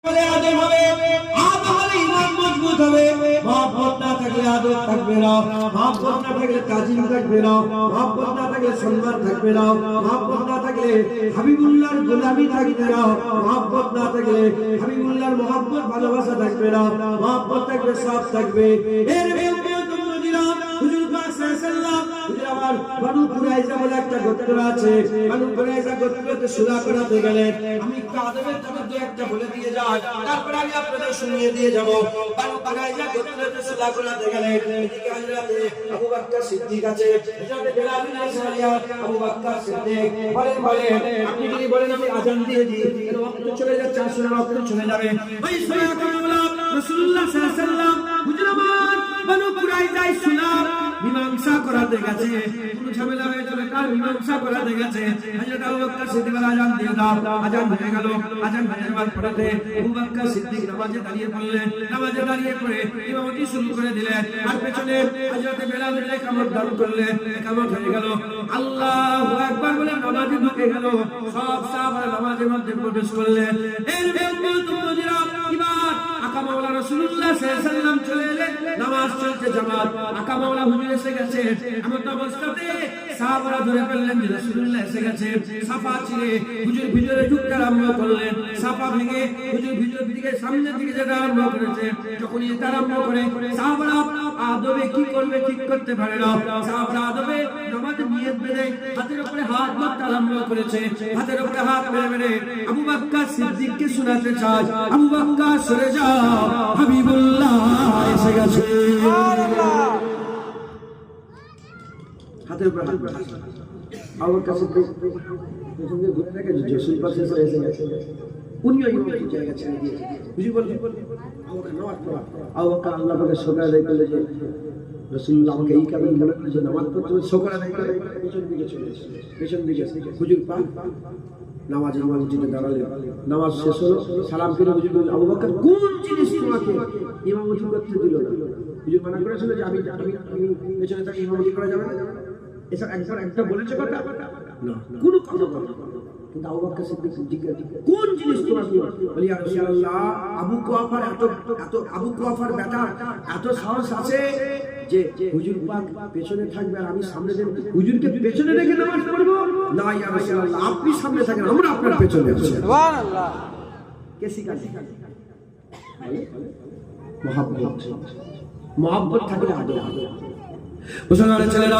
আদব হবে, আদব হলে ঈমান মজবুত হবে। মহব্বত না থাকলে আদব থাকবে না, মহব্বত না থাকলে তাজিম থাকবে না, মহব্বত না থাকলে সম্মান থাকবে না, মহব্বত না থাকলে হাবিবুল্লাহর গোলামি থাকবে না, মহব্বত না থাকলে হাবিবুল্লাহর মহব্বত ভালোবাসা থাকবে না, মহব্বত থাকবে সব থাকবে। এর হুজুর পাক সাল্লাল্লাহু হুজুর আমার বানু কুরাইজা বলে একটা গোত্র আছে, বানু কুরাইজা গোত্রতে সুরা করাতে গেলেন। আমি একটু আদবের জন্য দুই একটা বলে দিয়ে যাই, তারপর আমি আপনাদের শুনিয়ে দিয়ে যাব। বানু কুরাইজা গোত্রতে সুরা করাতে গেলেন। এদিকে হযরতে আবু বকর সিদ্দিক আছে, হযরতে বেলাল বিন সারিয়া, আবু বকর সিদ্দিক বলেন আপনি যদি বলেন আমি আযান দিয়ে দিই, এর ওয়াক্ত চলে যাচ্ছে, আসরের ওয়াক্ত চলে যাবে। ওই সুরা কামলা রাসূলুল্লাহ সাল্লাল্লাহু আলাইহি ওয়াসাল্লাম হুজুর আমার বানু কুরাইজায় সুরা মীমাংসা করাতে গেছে, কোন ঝামেলা হয়ে যাবে তার মীমাংসা করাতে গেছে। হযরত আবু বকর সিদ্দিক আযান দিয়ে দাও, আযান হয়ে গেল। আযান হয়ে যাওয়ার পরে আবু বকর সিদ্দিক নামাজে দাঁড়িয়ে পড়লেন, নামাজে দাঁড়িয়ে পড়ে ইমামতি শুরু করে দিলেন। আর পেছনে হযরত বেলাল ইকামত দান করলেন, ইকামত হয়ে গেল। আল্লাহু আকবার বলে নামাজে ঢুকে গেল। সব সাহাবারা নামাজের মধ্যে প্রবেশ করলেন। এর মুজিরা ইমাম আকা মাওলা রাসূলুল্লাহ সাল্লাল্লাহু আলাইহি ওয়াসাল্লাম চলে এলেন, নামাজ চলছে জামাত, আকা মাওলা হুজুর এসে গেছে। এমন অবস্থাতে সাহাবারা ধরে ফেললেন যে রাসূলুল্লাহ এসে গেছে। সাফা ছিঁড়ে হুজুর ভিতরে ঢুকতে আরম্ভ করলেন, সাফা ভেঙে হুজুর ভিতরের দিকে সামনের দিকে যেতে আরম্ভ করেছে। যখন যেতে আরম্ভ করে সাহাবারা আদবে কি করবে ঠিক করতে পারে না। সাহাবারা আদবে নামাজে নিয়ত বেঁধে হাতের উপরে হাত মারতে আরম্ভ করেছে। হাতের উপরে হাত মেরে আবু বকর সিদ্দিককে শোনাতে চায়, আবু বকর সরে যাও, হাবিবুল্লাহ এসে গেছে। সুবহানাল্লাহ। হাতের উপরে হাত মারছে আবু বকর সিদ্দিক, পেছন দিয়ে ঘুরে দেখে রাসূল পাশে এসে গেছে। উনিও ইমামতির জায়গা ছেড়ে দিয়েছে। বুঝি বললেন আবু বকর নামাজ পড়া। আবু বকর আল্লাহ পাকের শুকর আদায় করলে যে রাসূলুল্লাহ আমাকে এই কারণে মনে করে যে নামাজ পড়তে শুকর আদায় করে পেছন দিকে চলে এসে, পেছন দিকে হুজুর পাক নামাজের মসজিদে দাঁড়ালেন। নামাজ শেষ হলো, সালাম ফিরে হুজুর বললেন আবু বকর কোন জিনিস তোমাকে ইমামতি করতে দিল না? হুজুর মানা করেছিল যে আমি পেছনে তাকে ইমামতি করা যাবে না। এসব একবার একটা বলেছে কথা না, কোনো কথা বলে না। কিন্তু আবু বকর সিদ্দিক জিজ্ঞাসা কোন জিনিস তোমাকে বলি ইয়া রাসূলুল্লাহ, আবু কুয়াফার আবু কুয়াফার বেটা এত সাহস আছে যে হুজুর পাক পেছনে থাকবে আর আমি সামনে দেব, হুজুরকে পেছনে রেখে নামাজ পড়ব না। ইয়া রাসূলুল্লাহ আপনি সামনে থাকেন, আমরা আপনার পেছনে আছি। সুবহানাল্লাহ। কে শিখাছে? মহব্বত, মহব্বত থাকলে আদব। মুসলমানের ছেলেরা,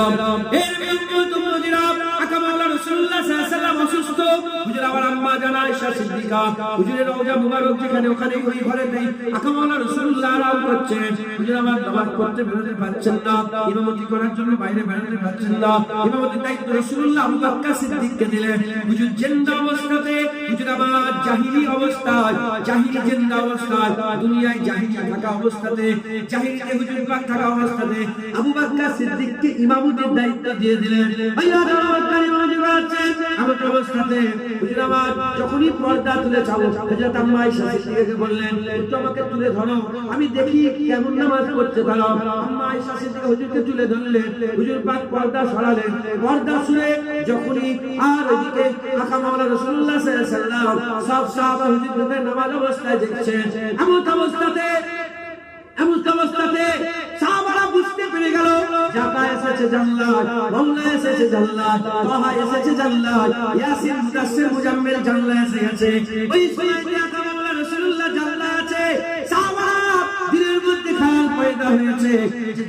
এর বিরুদ্ধে মুজিরা আকা মাওলা রাসূলুল্লাহ সাল্লাল্লাহু আলাইহি ওয়াসাল্লাম অসুস্থ। হুজুর আমার আম্মা জানা আয়েশা সিদ্দিকা হুজুরের রওজা মুবারক যেখানে, ওখানে ওই ঘরেতেই আকা মাওলা রাসূলুল্লাহ আরাম করছেন। হুজুর আমার নামাজ পড়তে বেরোতে পারছেন না, ইমামতি করার জন্য বাইরে বেরোতে পারছেন না। ইমামতির দায়িত্ব রাসূলুল্লাহ আবু বকর সিদ্দিককে দিলেন। হুজুর জিন্দা অবস্থাতে, হুজুর আমার জাহিলি অবস্থায়, জাহিলি জিন্দা অবস্থায়, দুনিয়ায় জাহিলি থাকা অবস্থাতে, জাহিলিতে হুজুর পাক থাকা অবস্থাতে আবু বকর সিদ্দিককে ইমামতির দায়িত্ব দিয়ে দিলেন। আল্লাহ তাআলা ইমামতি করাচ্ছেন। এমন অবস্থাতে হুজুর আমার যখনই পর্দা তুলে চাও, হযরত আম্মা আয়েশা সিদ্দিকাকে বললেন একটু আমাকে তুলে ধরো, আমি দেখি কেমন নামাজ পড়তে পারো। আম্মা আয়েশা সিদ্দিকা হুজুরকে তুলে ধরলেন। হুজুর পাক পর্দা সরালেন। পর্দা সরে যখনই আর ওইদিকে আকা মাওলা রাসূলুল্লাহ সাল্লাল্লাহু আলাইহি ওয়াসাল্লাম সব সাহাবা হুজুরদের নামাজ অবস্থায় দেখছেন। এমন অবস্থাতে সাহাবারা বুঝতে পেরে গেল জাকা এসেছে জান্নাত, মাওলা এসেছে জান্নাত, তাহা এসেছে জান্নাত, ইয়াসিন মুদাসসির মুজাম্মিল জান্নাত এসে গেছে। ওই সময়তে আকা মাওলা রাসূলুল্লাহ জান্নাত আছে। সাহাবারা দিলের মধ্যে খেয়াল পয়দা হয়েছে যে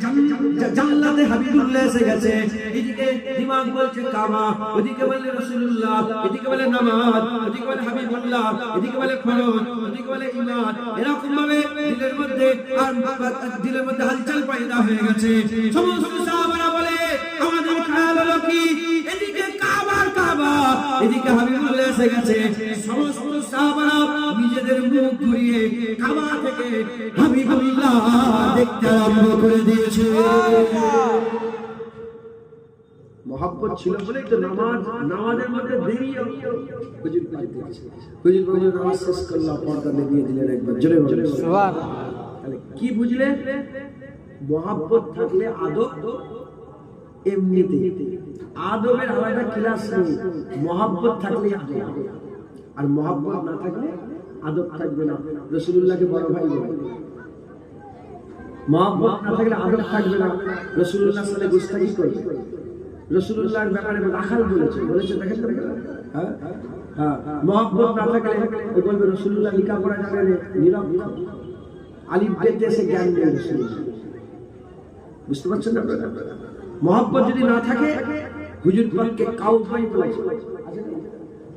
জান্নাতে হাবিবুল্লাহ এসে গেছে। এদিকে দিমাগ বলছে কাবা, ওদিকে বলে রাসূলুল্লাহ, এদিকে বলে নামাজ, ওদিকে বলে হাবিবুল্লাহ, এদিকে বলে ফরজ, ওদিকে বলে ঈমান। এরকম ভাবে দিলের মধ্যে হালচাল পয়দা হয়ে গেছে। সমস্ত সাহাবারা বলে আমাদের খেয়াল হলো কি এদিকে কাবা, এদিকে হাবিবুল্লাহ এসে গেছে। সমস্ত সাহাবারা নিজেদের মুখ ঘুরিয়ে কাবা থেকে হাবিবুল্লাহ দেখতে আরম্ভ করে দিয়েছে। মহব্বত ছিল বলেই তো নামাজের মধ্যে দেরি হুজুর পাক দিয়েছে। হুজুর নামাজ শেষ করলো, পর্দা নিভিয়ে দিলেন একবার, জোরে বলেন সুবহানাল্লাহ। তাহলে কি বুঝলেন? মহব্বত থাকলে আদব এমনিতে, আদবের আলাদা ক্লাস নেই। মহব্বত থাকলে আদব, আর মহব্বত না থাকলে আদব থাকবে না, রাসূলুল্লাহকে বড় ভাই বলবে। মহব্বত না থাকলে আদব থাকবে না, রাসূলুল্লাহর সাথে গুস্তাখি করবে। রাসূলুল্লাহর ব্যাপারে রাখাল বলেছে দেখেন তো, হ্যাঁ হ্যাঁ, মহব্বত না থাকলে ও বলবে রাসূলুল্লাহ লেখাপড়া জানে না, নীরব আলিফ বেতে এসে জ্ঞান দেয় রাসূলুল্লাহ। বুঝতে পারছেন না আপনারা? মহব্বত যদি না থাকে হুজুর পাককে কাউ ভাই বলেছে,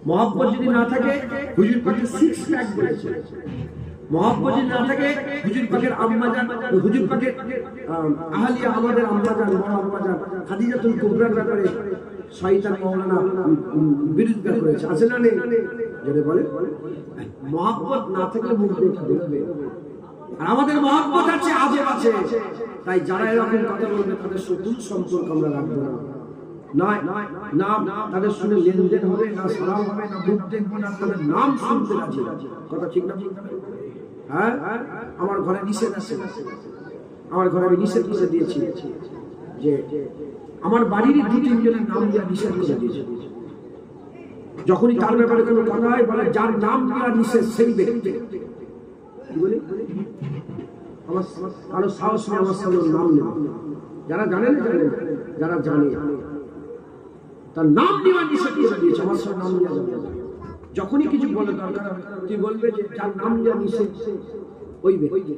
মহব্বত যদি না থাকে হুজুর পাককে সিক্স প্যাক বলেছে, মহব্বত যদি না থাকে হুজুর পাকের আম্মাজান, হুজুর পাকের আহলিয়া, আমাদের আম্মাজান, বড় আম্মাজান খাদিজাতুল কুবরার ব্যাপারে শয়তান মাওলানা বিরোধিতা করেছে, আছে না নেই? যেটা বলে মহব্বত না থাকলে মুখ দেখে বেরোবে, আর আমাদের মহব্বত আছে, আজব আছে। তাই যারা এরকম কথা বলবে তাদের সাথে সম্পর্ক আমরা রাখবো না, না তাদের শুনে লেনদেন হবে না, সালাম হবে না, মুখ দেখবো না, তাদের নাম শুনতে রাজি। কথা ঠিক না? হ্যাঁ, আমার ঘরে নিষেধ আছে, আমার ঘরে আমি নিষেধ করে দিয়েছি যে আমার বাড়ির 2-3 জনের নাম দিয়ে নিষেধ করে দিয়েছি। যখনই তার ব্যাপারে কোনো কথা হয় বলে যার নাম দেওয়া নিষেধ সেই ব্যক্তি, কি বলি আমার কারো সাহস নেই আমার সামনে নাম নেই। যারা জানেন, যারা জানে তার নাম দেওয়া নিষেধ করে দিয়েছে, আমার সব নাম দেওয়া যাবে না। যখনই কিছু বলে দরকার তুই বলবে যে যার নাম দেওয়া নিষেধ ওই ব্যক্তি।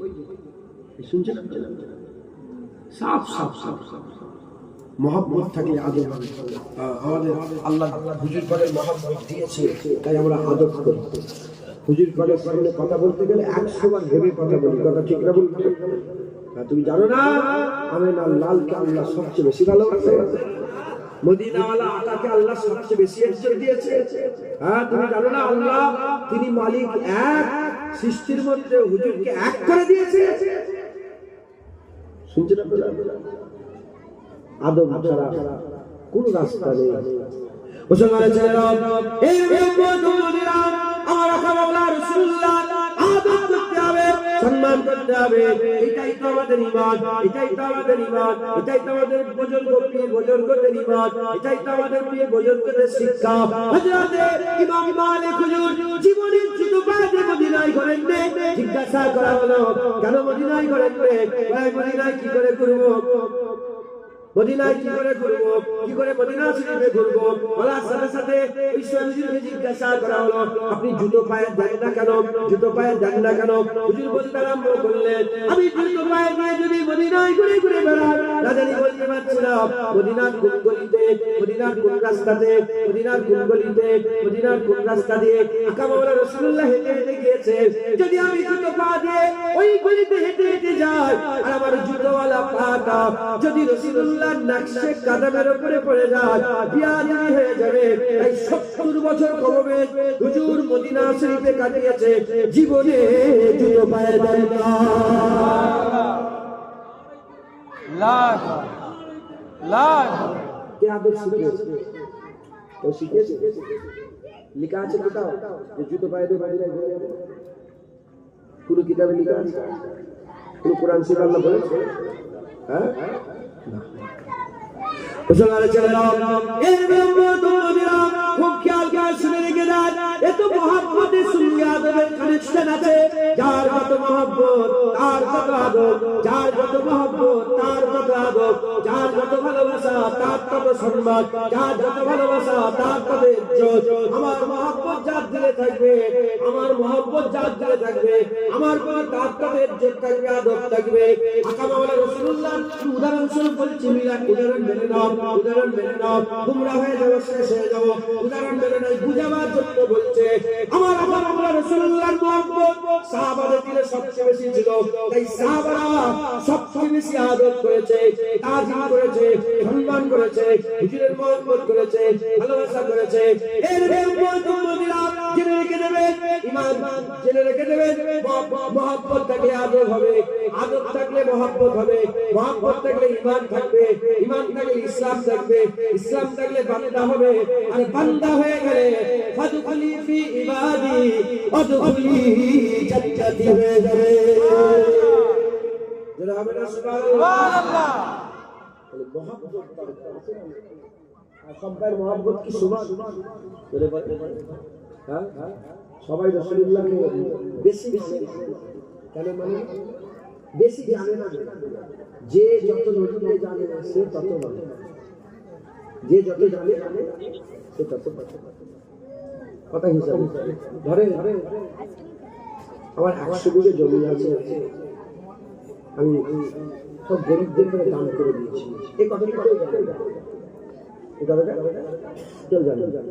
শুনছেন? সাফ সাফ সাফ সাফ মহব্বত থাকলে আদব হবে। আমাদের আল্লাহ হুজুর পাকের মহব্বত দিয়েছে, তাই আমরা আদব করি। হুজুর পাকের সামনে কথা বলতে গেলে 100 বার ভেবে কথা বলি। কথা ঠিক না বলতে? তুমি জানো না আমেনা লালকে আল্লাহ সবচেয়ে বেশি ভালোবাসে, মদিনাওয়ালা আকাকে আল্লাহ সবচেয়ে বেশি ইজ্জত দিয়েছে। হ্যাঁ, তুমি জানো না আল্লাহ তিনি মালিক এক, সৃষ্টির মধ্যে হুজুরকে এক করে দিয়েছে। শুনছেন আপনারা? আদব ছাড়া কোন রাস্তা নেই। মুসলমানের ছেলেরা, এই উম্মতরা আমার আল্লাহ রাসূলুল্লাহ আদব করতে হবে, সম্মান করতে হবে। এটাই তো আমাদের ঈমান, এটাই তো আমাদের ঈমান, এটাই তো আমাদের বুজুর্গদের ঈমান, এটাই তো আমাদের প্রিয় বুজুর্গদের শিক্ষা। হযরত ইমাম মালিক হুজুর জীবনের ছোট বাজে মদিনায় করেন নে, জিজ্ঞাসা করা হলো কেন মদিনায় করেন নে? মদিনায় কি করে করব, মদিনায় কি করে করব, কি করে মদিনা শরীফে করব? বলার সাথে সাথে হুজুরকে জিজ্ঞাসা করা হলো আপনি জুতো পায়ে দেন না কেন, জুতো পায়ে দেন না কেন? হুজুর বলতে আরম্ভ করলেন আমি জুতো পায়ে দিয়ে যদি মদিনায় ঘুরে ঘুরে বেড়াই না জানি বলতে পারছি না মদিনার কোন গলিতে, মদিনার কোন রাস্তাতে, মদিনার কোন গলিতে, মদিনার কোন রাস্তা দিয়ে আকা মাওলানা রাসূলুল্লাহ হেঁটে হেঁটে গিয়েছে। যদি আমি জুতো পা দিয়ে ওই গলিতে হেঁটে হেঁটে যাই আর আমার জুতোওয়ালা পাটা যদি রাসূলুল্লাহ নকশে কদমের উপরে পড়ে যায় বিয়াদি হয়ে যাবে। তাই 70 বছর কমবে হুজুর মদিনা শরীফে কাটিয়েছে, জীবনে জুতো পায়ে দেন না। লাখ লাখ কে আদব শিখিয়েছে? ও শিখিয়েছে, লেখা আছে কোথাও যে জুতো পায়ে দিয়ে মদিনায় ঘুরে যাবে? কোন কিতাবে লেখা আছে? কোন কোরআন শরীফে আল্লাহ বলেছে? হ্যাঁ, খুব খেয়াল করে শুনে রেখে দেন, এত মহব্বতের সঙ্গে আদবের কানেকশন আছে। যার যত মহব্বত তার কত আদব, যার যত মহব্বত তার কত আদব, যার যত ভালোবাসা তার কত সম্মান, যার যত ভালোবাসা তার কত ইজ্জত। আমার মহব্বত যার দিলে থাকবে, আমার মহব্বত যার দিলে থাকবে, আমার প্রতি তার কত ইজ্জত থাকবে, আদব থাকবে। আকা মাওলানা রাসূলুল্লাহ উদাহরণস্বরূপ বলছি, উদাহরণ মেনে নাও, উদাহরণ মেনে নাও, গুমরা হয়ে যাবো, শেষ হয়ে যাবো। উদাহরণ মেনে নাই বুঝাবার জন্য বলছে আমার মাওলানা রাসূলুল্লাহর মহব্বত সাহাবাদের দিলে সবচেয়ে বেশি ছিল, তাই সাহাবারা সবচেয়ে বেশি আদব করেছে, তাজিম করেছে, সম্মান করেছে, হুজুরের মহব্বত করেছে, ভালোবাসা করেছে। এর উম্মতরা জেনে রেখে দেবে, ঈমান জেনে রেখে দেবে, মহব্বত থাকলে আদব হবে, আদব থাকলে মহব্বত হবে, মহব্বত থাকলে ঈমান থাকবে, ঈমান থাকলে ইসলাম থাকবে, ইসলাম থাকলে বান্দা হবে, আর বান্দা হয়ে গেলে ফাদখুলি ফি ইবাদি ওয়াদখুলি জান্নাতি হয়ে যাবে। যারা হবে না সুবহানাল্লাহ, বলে মহব্বত আছে না, আর সবার মহব্বত কি সমান? হ্যাঁ, সবাই রাসূলুল্লাহকে বেশি মানে কেন মানে বেশি জানে না, যে যত নবীকে জানে সে তত মানে, যে যত জানে সে তত কথা হিসাবে ধরে আমার 100 বিঘে জমি আছে, আমি সব গরিবদের করে দান করে দিয়েছি। এই কথাটা কেউ জানে না, এই কথাটা কেউ জানে না।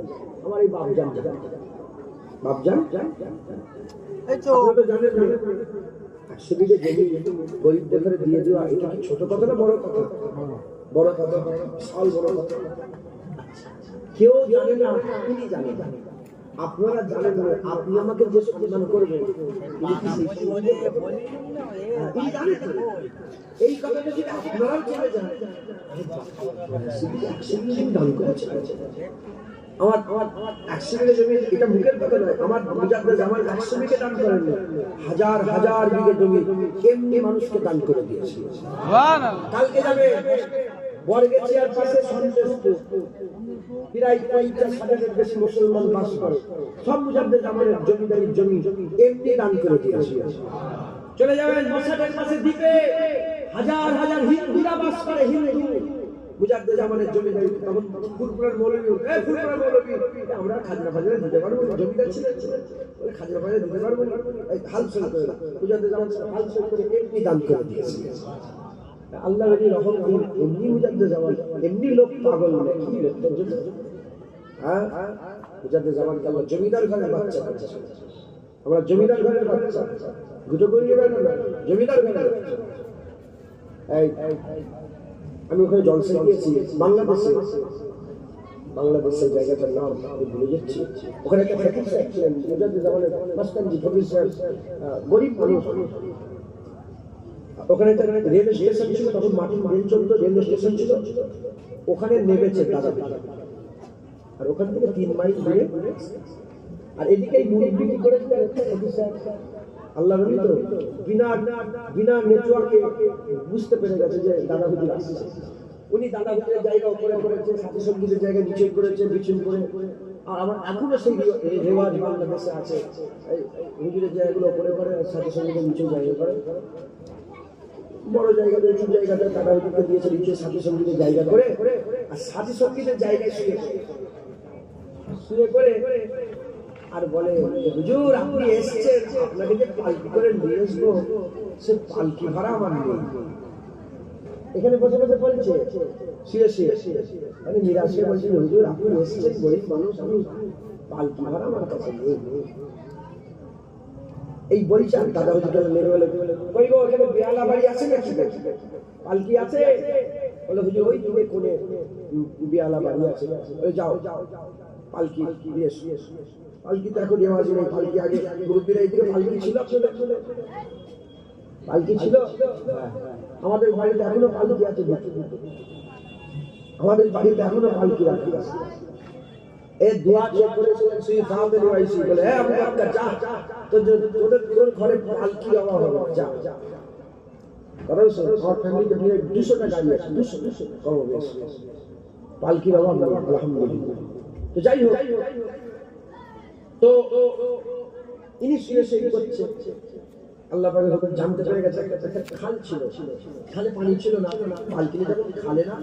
আমার এই বাপজান আপনারা তো জানেন 100 বিঘে জমি গরিবদের করে দিয়ে দেওয়া, এটা কি ছোট কথা না বড় কথা? বড় কথা, বিশাল বড় কথা। কেউ জানে না, তিনি জানেন। আপনারা জানেন না, আপনি আমাকে যে সম্মান করবেন এই কথাটা যদি আপনারা চলে যান, দান করেছে আমার 100 বিঘে জমি, এটা মুখের কথা নয়, আমার মুজাদ্দেদ জামাল 100 বিঘে দান করেন, হাজার হাজার বিঘে জমি এমনি মানুষকে দান করে দিয়েছে। কালকে যাবে বর্গেছিয়ার পাশে সন্দেশপুর, প্রায় 50,000-এর বেশি মুসলমান বাস করে, সব মুজাদ্দেদ জামালের জমিদারির জমি এমনি দান করে দিয়েছে। চলে যাবেন মশাদের পাশে দ্বীপে, হাজার হাজার হিন্দুরা বাস করে, হিন্দু মুজাদ্দেদ জামালের জমিদারি। তখন ফুরফুরার মৌলভী, ফুরফুরার মৌলভী, আমরা খাজনা ফাজনা দিতে পারবো, জমিদার ছিলেন, বলে খাজনা ফাজনা দিতে পারবো, হাল সই করে মুজাদ্দেদ জামাল হাল সই করে এমনি দান করে দিয়েছে। আল্লাহ রহম এমনি মুজাদ্দেদ জামাল, এমনি লোক পাগল না, কি লোক হ্যাঁ, মুজাদ্দেদ জামালকে আল্লাহ জমিদার ঘরের বাচ্চা করছে। আমরা জমিদার ঘরের বাচ্চা, দুটো করে নেবেন না, জমিদার ঘরের বাচ্চা। আমি ওখানে জলসা গিয়েছি বাংলাদেশের জায়গাটার নাম আমি ভুলে যাচ্ছি। ওখানে একটা ফকির সাহেব ছিলেন, মুজাদ্দেদ জামালের মাস্তানজি ফকির সাহেব, গরিব মানুষ। ওখানে একটা রেল স্টেশন ছিল, তখন মাটির রেল চলতো, রেল স্টেশন ছিল, ওখানে নেমেছে দাদা। আর ওখান থেকে 3 মাইল দূরে, আর এদিকে মুড়ি বিক্রি করেছিল আল্লাহ নবী। তো বিনা নেটওয়ার্কে বুঝতে পেরে গেছে যে দাদা হুজুর আসছে। উনি দাদা হুজুরের জায়গা উপরে করেছে, সাথী সঙ্গীদের জায়গা নিচে করেছে, বিছুন করে। আর আমার এখনো সেই রেওয়াজ বাংলাদেশে আছে, হুজুরের জায়গাগুলো উপরে করে, সাথী সঙ্গীদের নিচে জায়গা করে। বড় জায়গাতে, উঁচু জায়গাতে দাদা হুজুরকে দিয়েছে, নিচে সাথী সঙ্গীদের জায়গা করে, আর সাথী সঙ্গীদের জায়গায় শুয়ে করে আর বলে, হুজুর আপনি এসেছেন, আপনাকে যে পালকি করে নিয়ে আসবো, সে পালকি ভাড়া আমার নেই। এখানে বসে বসে বলছে, শুয়ে মানে নিরাশে বলছে, হুজুর আপনি এসেছেন, গরিব মানুষ, আমি পালকি ভাড়া আমার কাছে নেই। এই বলছে, দাদা হুজুর নেবে বলে, কই গো এখানে বেয়ালা বাড়ি আছে নাকি, পালকি আছে? বলে হুজুর ওই তুমি কোণে বেয়ালা বাড়ি আছে, যাও পালকি দিয়ে এসো। পালকি তো এখন রেওয়াজ নেই, পালকি আগে মুরব্বীরা এইদিকে পালকি ছিল, পালকি ছিল। আমাদের বাড়িতে এখনো পালকি আছে, আমাদের বাড়িতে এখনো পালকি রাখি আছে। এই দোয়া চেক করেছিলেন শ্রী ফাহমের ওয়াইসি, বলে হ্যাঁ আমি আপনার যা তো তোর ঘরে পালকি দেওয়া হবে, যা কারণ আমার ফ্যামিলিতে 200টা গাড়ি আছে, 200 কম বেশি, পালকি দেওয়া হবে আলহামদুলিল্লাহ। তো যাই হোক, তো ইনি শুয়ে করছে, আল্লাহ পাকের হুকুম জানতে পেরে গেছে। একটা খাল ছিল, খালে পানি ছিল না, পালকি যখন খালে না,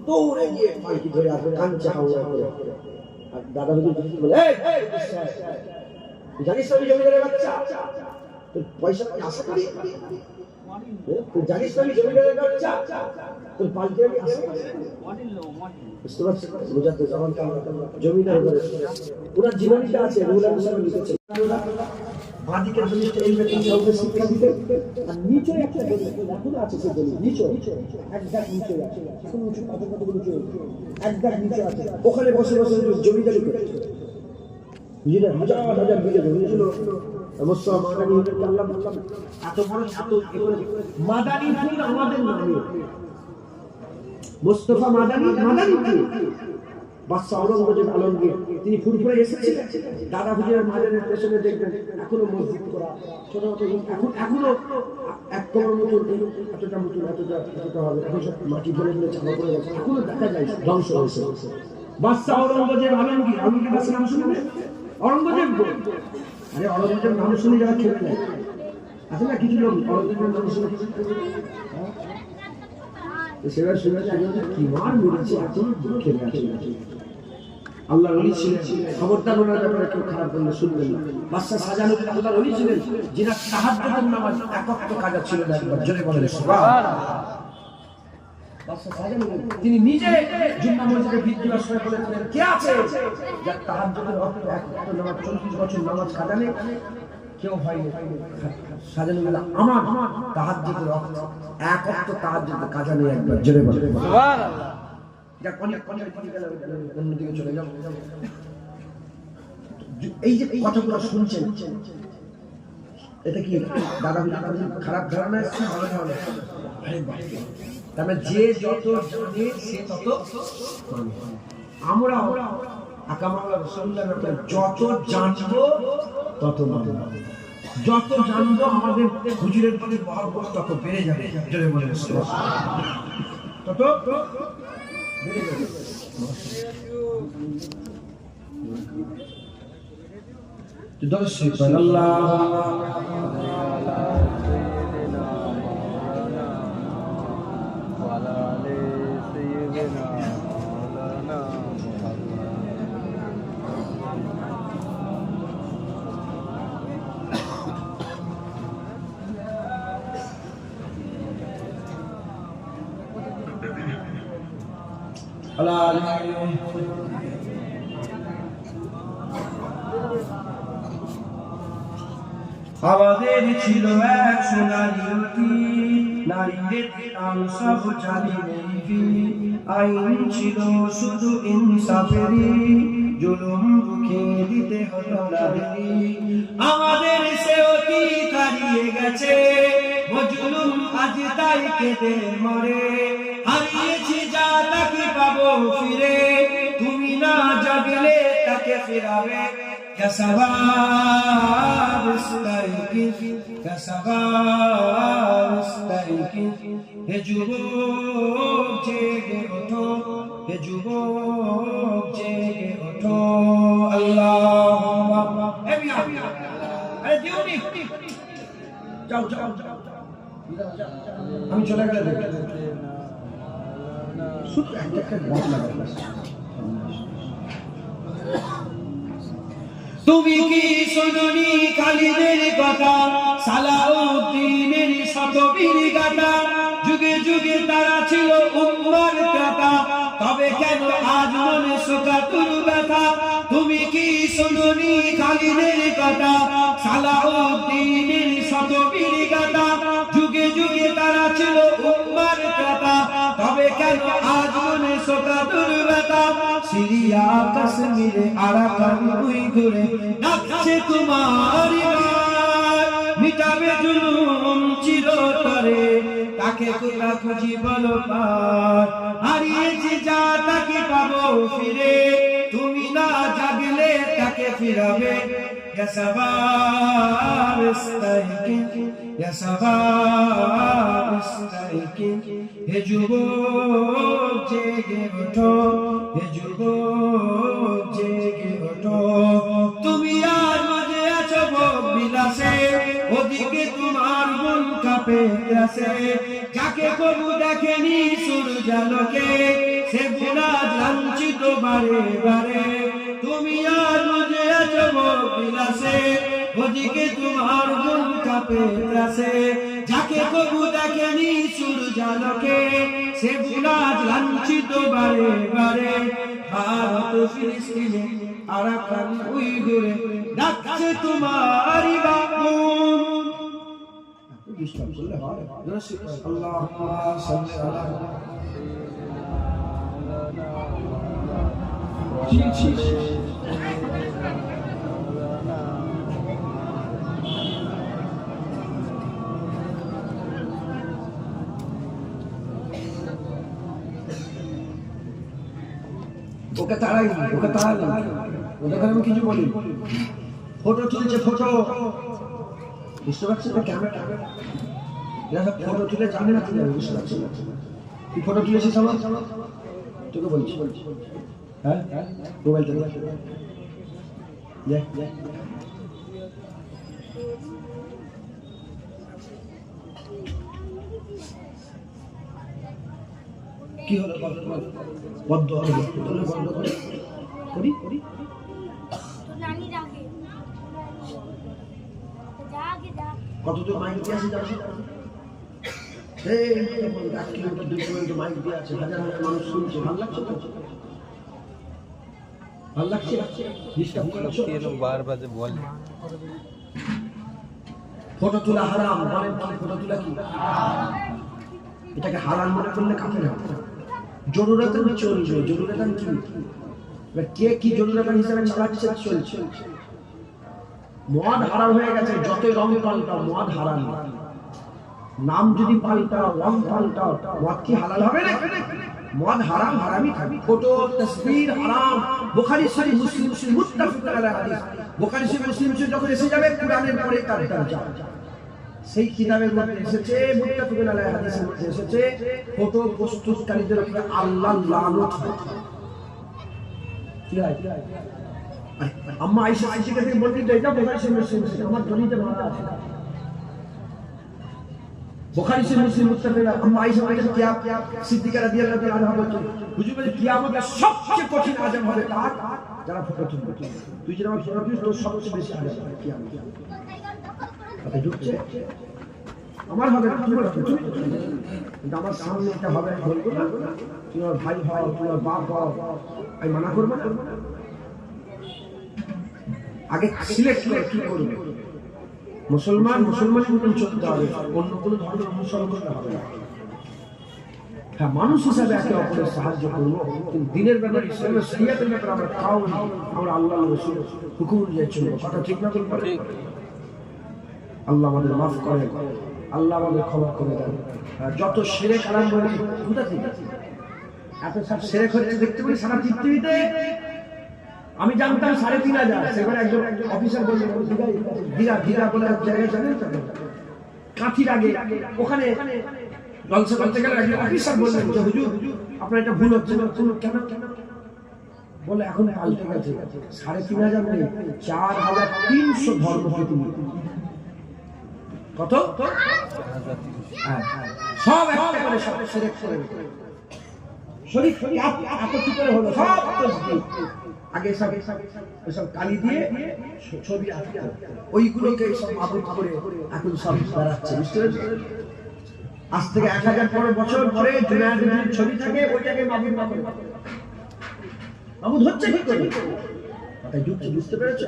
দৌড়ে গিয়ে পালকি ধরে আসবে, কাঞ্চা হাওয়া করে। আর দাদা হুজুর বলে, জানিস আমি জমিদারের বাচ্চা, তোর পয়সা আশা করি, তুই জানিস আমি জমিদারের বাচ্চা, তোর পালকি আমি আশা করি। বুঝতে পারছেন, মুজাদ্দেদ জামান জমিদার ঘরে ওনার জীবনীটা আছে, রুহুল ইসলাম লিখেছে। বাদিকের জিনিসটা এলবে কাউকে শিক্ষা দিতে, আর নিচে একটা গলি এখনো আছে, সেই গলি নিচে এক দাগ নিচে আছে, এখন উঁচু কতগুলো নিচে এক দাগ নিচে আছে, ওখানে বসে বসে জমিদারি করে বুঝলেন, হাজার হাজার বিঘে জমি ছিল। অবশ্য মাদানী আল্লাহ বললাম এত বড় এত মাদানীপুর আমাদের নামে, মোস্তফা মাদানীপুর বাদশা আওরঙ্গজেব আলমগীর, তিনি ফুরফুরে এসেছিলেন। দাদা হুজুরের মাজারের পেছনে দেখবেন এখনো মসজিদ করা, ছোট ছোট এখনো এক কবর মতন, এতটা হবে, এখন সব মাটি ফেলে ফেলে চাপা পড়ে গেছে, এখনো দেখা যায় ধ্বংস হয়েছে। বাদশা ঔরঙ্গজেব আলমগীর, আলমগীর বাদশার নাম শুনবে? ঔরঙ্গজেব গো। আরে ঔরঙ্গজেব নাম শুনে যারা খেলে নেয়, আছে না কিছু লোক ঔরঙ্গজেবের নাম শুনে সেবার শুনেছে কি মার মেরেছে, এখন খেলে আছে। আল্লাহর ওলি ছিলেন, খবরদার ওনার ব্যাপারে কেউ খারাপ বললে শুনবেন না। বাদশা শাহজাহান আল্লাহর ওলি ছিলেন, যিনার তাহাজ্জুদের নামাজ একক কাজা ছিল না, একবার জোরে বলেন সুবহানাল্লাহ। বাদশা শাহজাহান তিনি নিজে জুম্মা মসজিদে ভিড় আশ্রয় করেছিলেন, কে আছে যার তাহাজ্জুদের ওয়াক্তে একক নামাজ 40 বছর নামাজ কাটালে কেউ হয়নি। শাহজাহান বলে আমার তাহাজ্জুদের ওয়াক্তে একক তাহাজ্জুদের কাজা নেই, একবার জোরে বলেন সুবহানাল্লাহ। অন্যদিকে চলে যাও। এই যে কথাগুলো শুনছেন, এটা কি দাদা খারাপ ধারণা এসছে? ভালো ধারণা? তার মানে যে যত জানে সে তত আমরা আকামাল্লাহ রাসূলুল্লাহ যত জানবো তত মানব, যত জানবো আমাদের হুজুরের প্রতি মহব্বত তত বেড়ে যাবে, জোরে বলে তত বেড়ে যাবে। দর্শক আল্লাহ আমাদের ছিল এক সোনালী অতীত, নারীদের দিতাম সব জালিমেরি, আইন ছিল শুধু ইনসাফেরই, জুলুম রুখে দিতে হতো নারী। আমাদের সে অতীত হারিয়ে গেছে, জুলুম আজ তাই কেঁদে মরে, হারিয়েছি যা তাকে পাবো ফিরে, তুমি না জাগলে তাকে ফিরাবে। يا شباب استيقظ يا شباب استيقظ হে যুবক জেগে ওঠো, হে যুবক জেগে ওঠো। আল্লাহুম্মা আরে দিওনি যাও যাও আমি চলে গেলে শুধু একটা গাছ লাগাবো। তুমি কি শুনুনি খালিদের কথা, সালাউদ্দিনের শতবীর গাথা, যুগে যুগে তারা ছিল উম্মার ত্রাতা, তবে কেন আজ মনে শোকাতুর ব্যথা। তুমি কি শুনুনি খালিদের কথা, সালাউদ্দিনের শতবীর গাথা, যুগে যুগে তারা ছিল উম্মার ত্রাতা, তবে কেন আজ মনে শোকাতুর ব্যথা। সিরিয়া কাশ্মীরে আরাকান উইঘুরে ডাকছে তোমার গান, মিটাবে জুলুম চিরতরে, তাকে কোথা খুঁজি বলো পার, হারিয়েছি যা তাকে পাবো ফিরে, তুমি না জাগলে তাকে ফিরাবে। يا شباب استيقظ يا شباب استيقظ হে যুবক জেগে ওঠো, হে যুবক জেগে ওঠো। তুমি আর মাঝে আছো ভোগ বিলাসে, ওদিকে তোমার মন কাঁপে ত্রাসে, যাকে কবু দেখেনি সূর্যালোকে, সে গুনাহ লাঞ্ছিত বারে বারে। তুমি আর মাঝে আছো ভোগ বিলাসে, ওদিকে তোমার মন কাঁপে ত্রাসে, যাকে কবু দেখেনি সূর্যালোকে, সে গুনাহ লাঞ্ছিত বারে বারে। ভারত ফিলিস্তিনে আরাকান উইঘুরে ডাকছে তোমারই বাগুন। আল্লাহুম্মা সাল্লি আলা ওকে তাড়াই, ওকে তাড়ালাম, ওদের আমি কিছু বলি। ফটো তুলছে, ফটো বুঝতে পারছি না, ক্যামেরা এরা সব ফটো তুলে জানে না, তুলে বুঝতে পারছি না। তুই ফটো তুলেছিস আমার, তোকে বলছি হ্যাঁ মোবাইলটা কি হলো বদ্ধ হবে বন্ধ করি করি কতদূর মাইক দিয়ে আছে যাচ্ছি এক কিলোমিটার 2 কিলোমিটার মাইক দিয়ে আছে, হাজার হাজার মানুষ শুনছে, ভালো লাগছে তো? ভালো লাগছে? ডিস্টার্ব করছো? বারবার বলে ফটো তোলা হারাম, বলেন ফটো তোলা কি এটাকে হারাম মনে করলে কাকে না? জরুরতান চলবে, জরুরতান কি? কে কি জরুরতান হিসাবে চালাচ্ছে চলছে। মদ হারাম হয়ে গেছে, যত রং পাল্টাও মদ হারাম। নাম যদি পাল্টাও, রং পাল্টাও, মদ কি হালাল হবে না? মদ হারাম হারামই থাকবে। ফটো তাসবির হারাম। বুখারী শরীফ, মুসলিম শরীফ, মুত্তাফাক আলাইহি হাদিস। বুখারী শরীফ, মুসলিম শরীফ যখন এসে যাবে কুরআনের পরে তার দরজা, সেই কিতাবের মধ্যে এসেছে, মুত্তাফাক আলাইহি হাদিসের মধ্যে এসেছে, ফটো প্রস্তুতকারীদের উপরে আল্লাহর লানত হয়। কি হয়? আম্মা আয়েশা থেকে বর্ণিত, এটা বুখারী শরীফ, মুসলিম শরীফ, আমার দলিলে বলা আছে। বুখারী শরীফ, মুসলিম, মুত্তাফাক। আম্মা আয়েশা থেকে সিদ্দিকা রাদিয়াল্লাহু আনহা বলেন, হুজুর বলেন কিয়ামতের সবচেয়ে কঠিন আযাব হবে তার যারা ফটো তুলবে। তুই যেন আমার ফটো তুলিস, তোর সবচেয়ে বেশি আযাব হবে কিয়ামতে। কথা ঢুকছে? আমার হবে না, তোমার হবে, তুমি কিন্তু আমার সামনে এটা হবে, আমি বলবো না তুমি আমার ভাই হও, তোমার বাপ হও, আমি মানা করবো না। আগে সিলেক্ট করে কি করবে। মুসলমান মুসলমানের মতন চলতে হবে, অন্য কোনো ধর্মের অনুসরণ করতে হবে না। হ্যাঁ, মানুষ হিসাবে একে অপরের সাহায্য করবো, কিন্তু দিনের ব্যাপারে, ইসলামের শরিয়াতের ব্যাপারে আমরা তাও আমরা আল্লাহ রসুল হুকুম অনুযায়ী চলবো। কথা ঠিক না? বলবো। আল্লাহ আমাদের মাফ করেন, আল্লাহ আমাদের ক্ষমা করে দেন। যত শিরক আরম্ভ হয়েছে, এত সব শিরক হচ্ছে দেখতে পাই সারা পৃথিবীতে। আমি জানতাম ৩,৫০০, সেখানে একজন অফিসার বললেন দীঘা বলে এক জায়গায় জানেন কাঁথির আগে, ওখানে জলসা করতে গেলে একজন অফিসার বললেন যে হুজুর আপনার এটা ভুল হচ্ছে না। কেন? বলে এখন পাল্টে গেছে, ৩,৫০০ নেই, ৪,৩০০ ধর্ম পৃথিবী। কত? সব একটা করে, সব শিরক করে শরীফ আপত্তি করে হলো সব তসবিহ। আগে সব কালি দিয়ে ছবি আঁকতে, ওইগুলোকে সব মাবুদ করে এখন সব বেড়াচ্ছে, বুঝতে পেরেছেন? আজ থেকে ১০০০ বছর পরে জুনায়েদের ছবি থাকে, ওইটাকে মাবুদ না করে মাবুদ হচ্ছে কি করে? কথা যুক্তি, বুঝতে পেরেছো?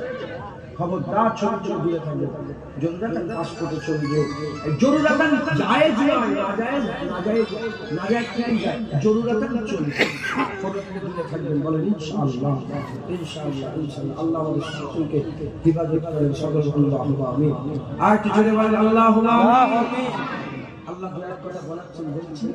খবরদার ছবি দূরে থাকবে। জরুরাতান পাসপোর্টের ছবি দিয়ে, জরুরাতান জায়েজ নয়, নাজায়েজ কি যায়? জরুরাতান ছবি ফটো থেকে দূরে থাকবেন। বলেন ইনশাআল্লাহ, ইনশাআল্লাহ, ইনশাআল্লাহ। আল্লাহ আমাদের সকলকে হিফাজত করেন, সকল আল্লাহুম্মা আমিন। আর কিছু বলেন আল্লাহুম্মা আমিন। আল্লাহ দয়া করে বলাচ্ছেন, বলছি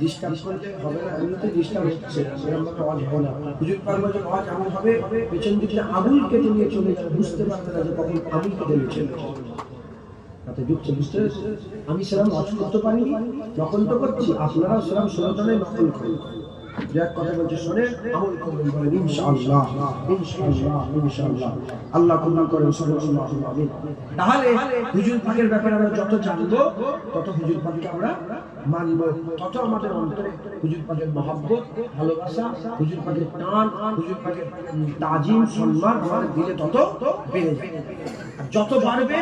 ডিস্টার্ব করলে হবে না, এমনিতে ডিস্টার্ব হচ্ছে, এরকম ভাবে আওয়াজ হবে না। হুজুর পারবে যে আওয়াজ এমন হবে, পেছন দিকে আঙুল কেটে নিয়ে চলে যাবে, বুঝতে পারবে না যে কখন আঙুল কেটে নিয়ে চলে যাবে। তাতে যুক্ত, বুঝতে পেরেছেন? আমি সেরকম ওয়াজ করতে পারিনি, নকল তো করছি, আপনারাও সেরকম শুনতেই নকল করেন। যে এক কথা বলছে শোনে, আমল করবেন। বলেন ইনশাআল্লাহ, ইনশাআল্লাহ, ইনশাআল্লাহ। আল্লাহ কবুল করেন, সাল্লাল্লাহু আলাইহি। তাহলে হুজুর পাকের ব্যাপারে আমরা যত জানবো, তত হুজুর পাককে আমরা মানব, তত আমাদের অন্তরে হুজুর পাকের মহব্বত, ভালোবাসা, হুজুর পাকের টান, হুজুর পাকের তাজিম, সম্মান আমাদের দিলে তত বেড়ে যাবে। আর যত বাড়বে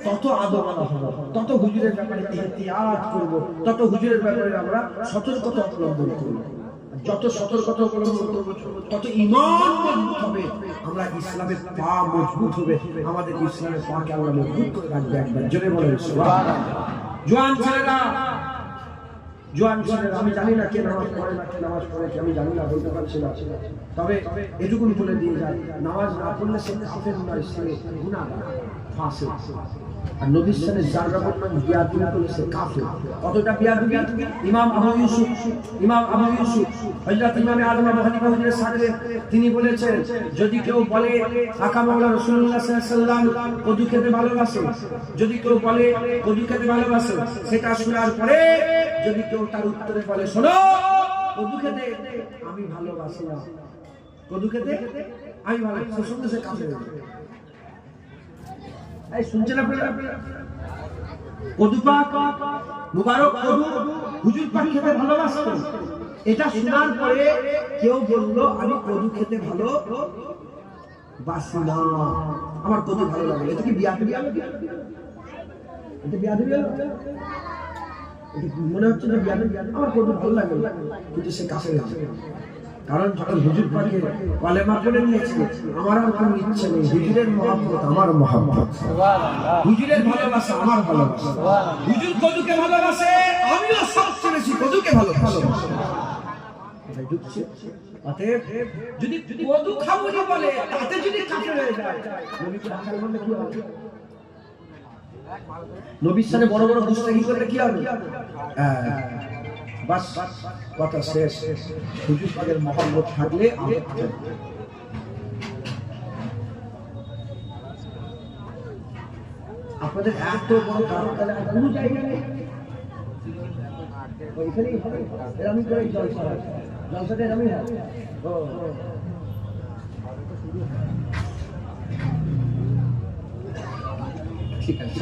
তত আদব আনা হবে, তত হুজুরের ব্যাপারে ইহতিয়াত করব, তত হুজুরের ব্যাপারে আমরা সতর্কতা অবলম্বন করব। যত সতর্কতা অবলম্বন করব, তত ঈমান মজবুত হবে, আমরা ইসলামের পা মজবুত হবে, আমাদের ইসলামের পাকে আল্লাহ মজবুত করে রাখবে। একবার জোরে বলেন সুবহানাল্লাহ। জোয়ান ছেলেরা, আমি জানি না কে নামাজ পড়ে না, কে নামাজ পড়ে আমি জানি না, বলতে পারছি না, তবে এটুকুন বলে দিয়ে যায়, নামাজ না পড়লে সে কাফের নয়, সে গুনাহগার, ফাসিক। আর নবীর সাথে যার রকম বিয়াদবি করলে সে কাফের। কতটা বিয়াদবি? ইমাম আবু ইউসুফ হযরত ইমাম আযম আবু হানিফা হুজুরের সাথে তিনি বলেছেন, যদি কেউ বলে আকা মাওলানা রাসূলুল্লাহ সাল্লাল্লাহু আলাইহি ওয়াসাল্লাম কদু খেতে ভালোবাসে, যদি কেউ বলে কদু খেতে ভালোবাসে, সেটা শোনার পরে যদি কেউ তার উত্তরে বলে শোনো, কদু খেতে আমি ভালোবাসি না, কদু খেতে আমি ভালো সে সঙ্গে সে কাছে এই শুনছেন আপনারা কদু পাক মুবারক কদু হুজুর পাক খেতে ভালোবাসতেন এটা শোনার পরে কেউ বলল আমি কদু খেতে ভালো বাসি না আমার কদু ভালো লাগে এটা কি বিয়া দিবি এটা বিয়া দিবি মনে হচ্ছে না বিয়া দিবি আমার কদু ভালো লাগে কিন্তু সে কাছে যাবে কারণ যখন হুজুর পাকে কালেমা পড়ে নিয়েছে আমার আর কোনো ইচ্ছে নেই হুজুরের মহব্বত আমার মহব্বত সুবহানাল্লাহ হুজুরের ভালোবাসা আমার ভালোবাসা হুজুর কদুকে ভালোবাসে আমিও সবচেয়ে বেশি কদুকে ভালোবাসি ভাই ঢুকছে অতএব যদি কদু খাবো না বলে তাতে যদি কাছে হয়ে যায় নবীকে হাসাল বললে কি হবে নবীর সাথে বড় বড় গুস্তাখি করলে কি হবে বাস কথা শেষ হুজুর পাকের মহব্বত থাকলে আপনাদের এত বড় কারণ তাহলে কোনো জায়গায় নেই ওইখানেই হবে এরকমই করে জলসাটা এরকমই হয় ঠিক আছে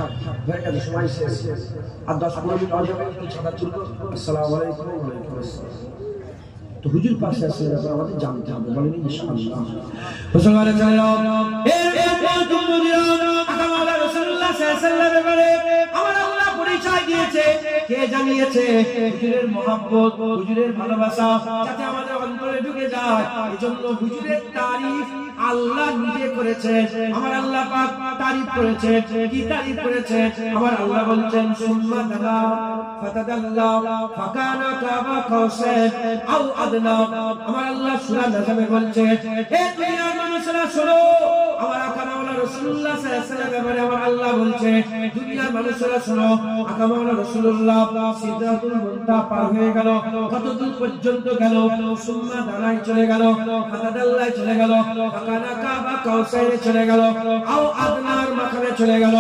হয়ে গেছে সময় শেষ আর 10-15 মিনিট হয়ে যাবে ছাড়া চলবে আসসালামু আলাইকুম ওয়া আলাইকুম আসসালাম তো হুজুর পাশে আসলে আমাদের জানতে হবে বলেন ইনশাআল্লাহ মুসলমানের জন্য আকামালা রাসূলুল্লাহ সাল্লাল্লাহু আলাইহি ওয়াসাল্লাম আমার আল্লাহ পরিচয় দিয়েছে কে জানিয়েছে হুজুরের মহব্বত হুজুরের ভালোবাসা যাতে আমাদের অন্তরে ঢুকে যায় এজন্য হুজুরের তারিফ আল্লাহ নিজে করেছে আমার আল্লাহ পাক তারিফ করেছে কি তারিফ করেছে আমার আল্লাহ বলেন সুম্মা দালা ফাতাদাল্লা ফাকানা কাবা কাউসাইন আও আদনা আমার আল্লাহ সূরা নাজমে বলছে হে দুনিয়ার মানুষেরা শোনো আমার আকামাওয়ালা রাসূলুল্লাহ সাল্লাল্লাহু আলাইহি ওয়াসাল্লাম আমার আল্লাহ বলছে দুনিয়ার মানুষেরা শোনো আকামাওয়ালা রাসূলুল্লাহ সিদরাতুল মুনতাহা পার হয়ে গেল কতদূর পর্যন্ত গেল সুম্মা দালাই চলে গেল ফাতাদাল্লায় চলে গেল ফাকানা কাবা কাউসাইনে চলে গেল আও আদনার মাখানে চলে গেল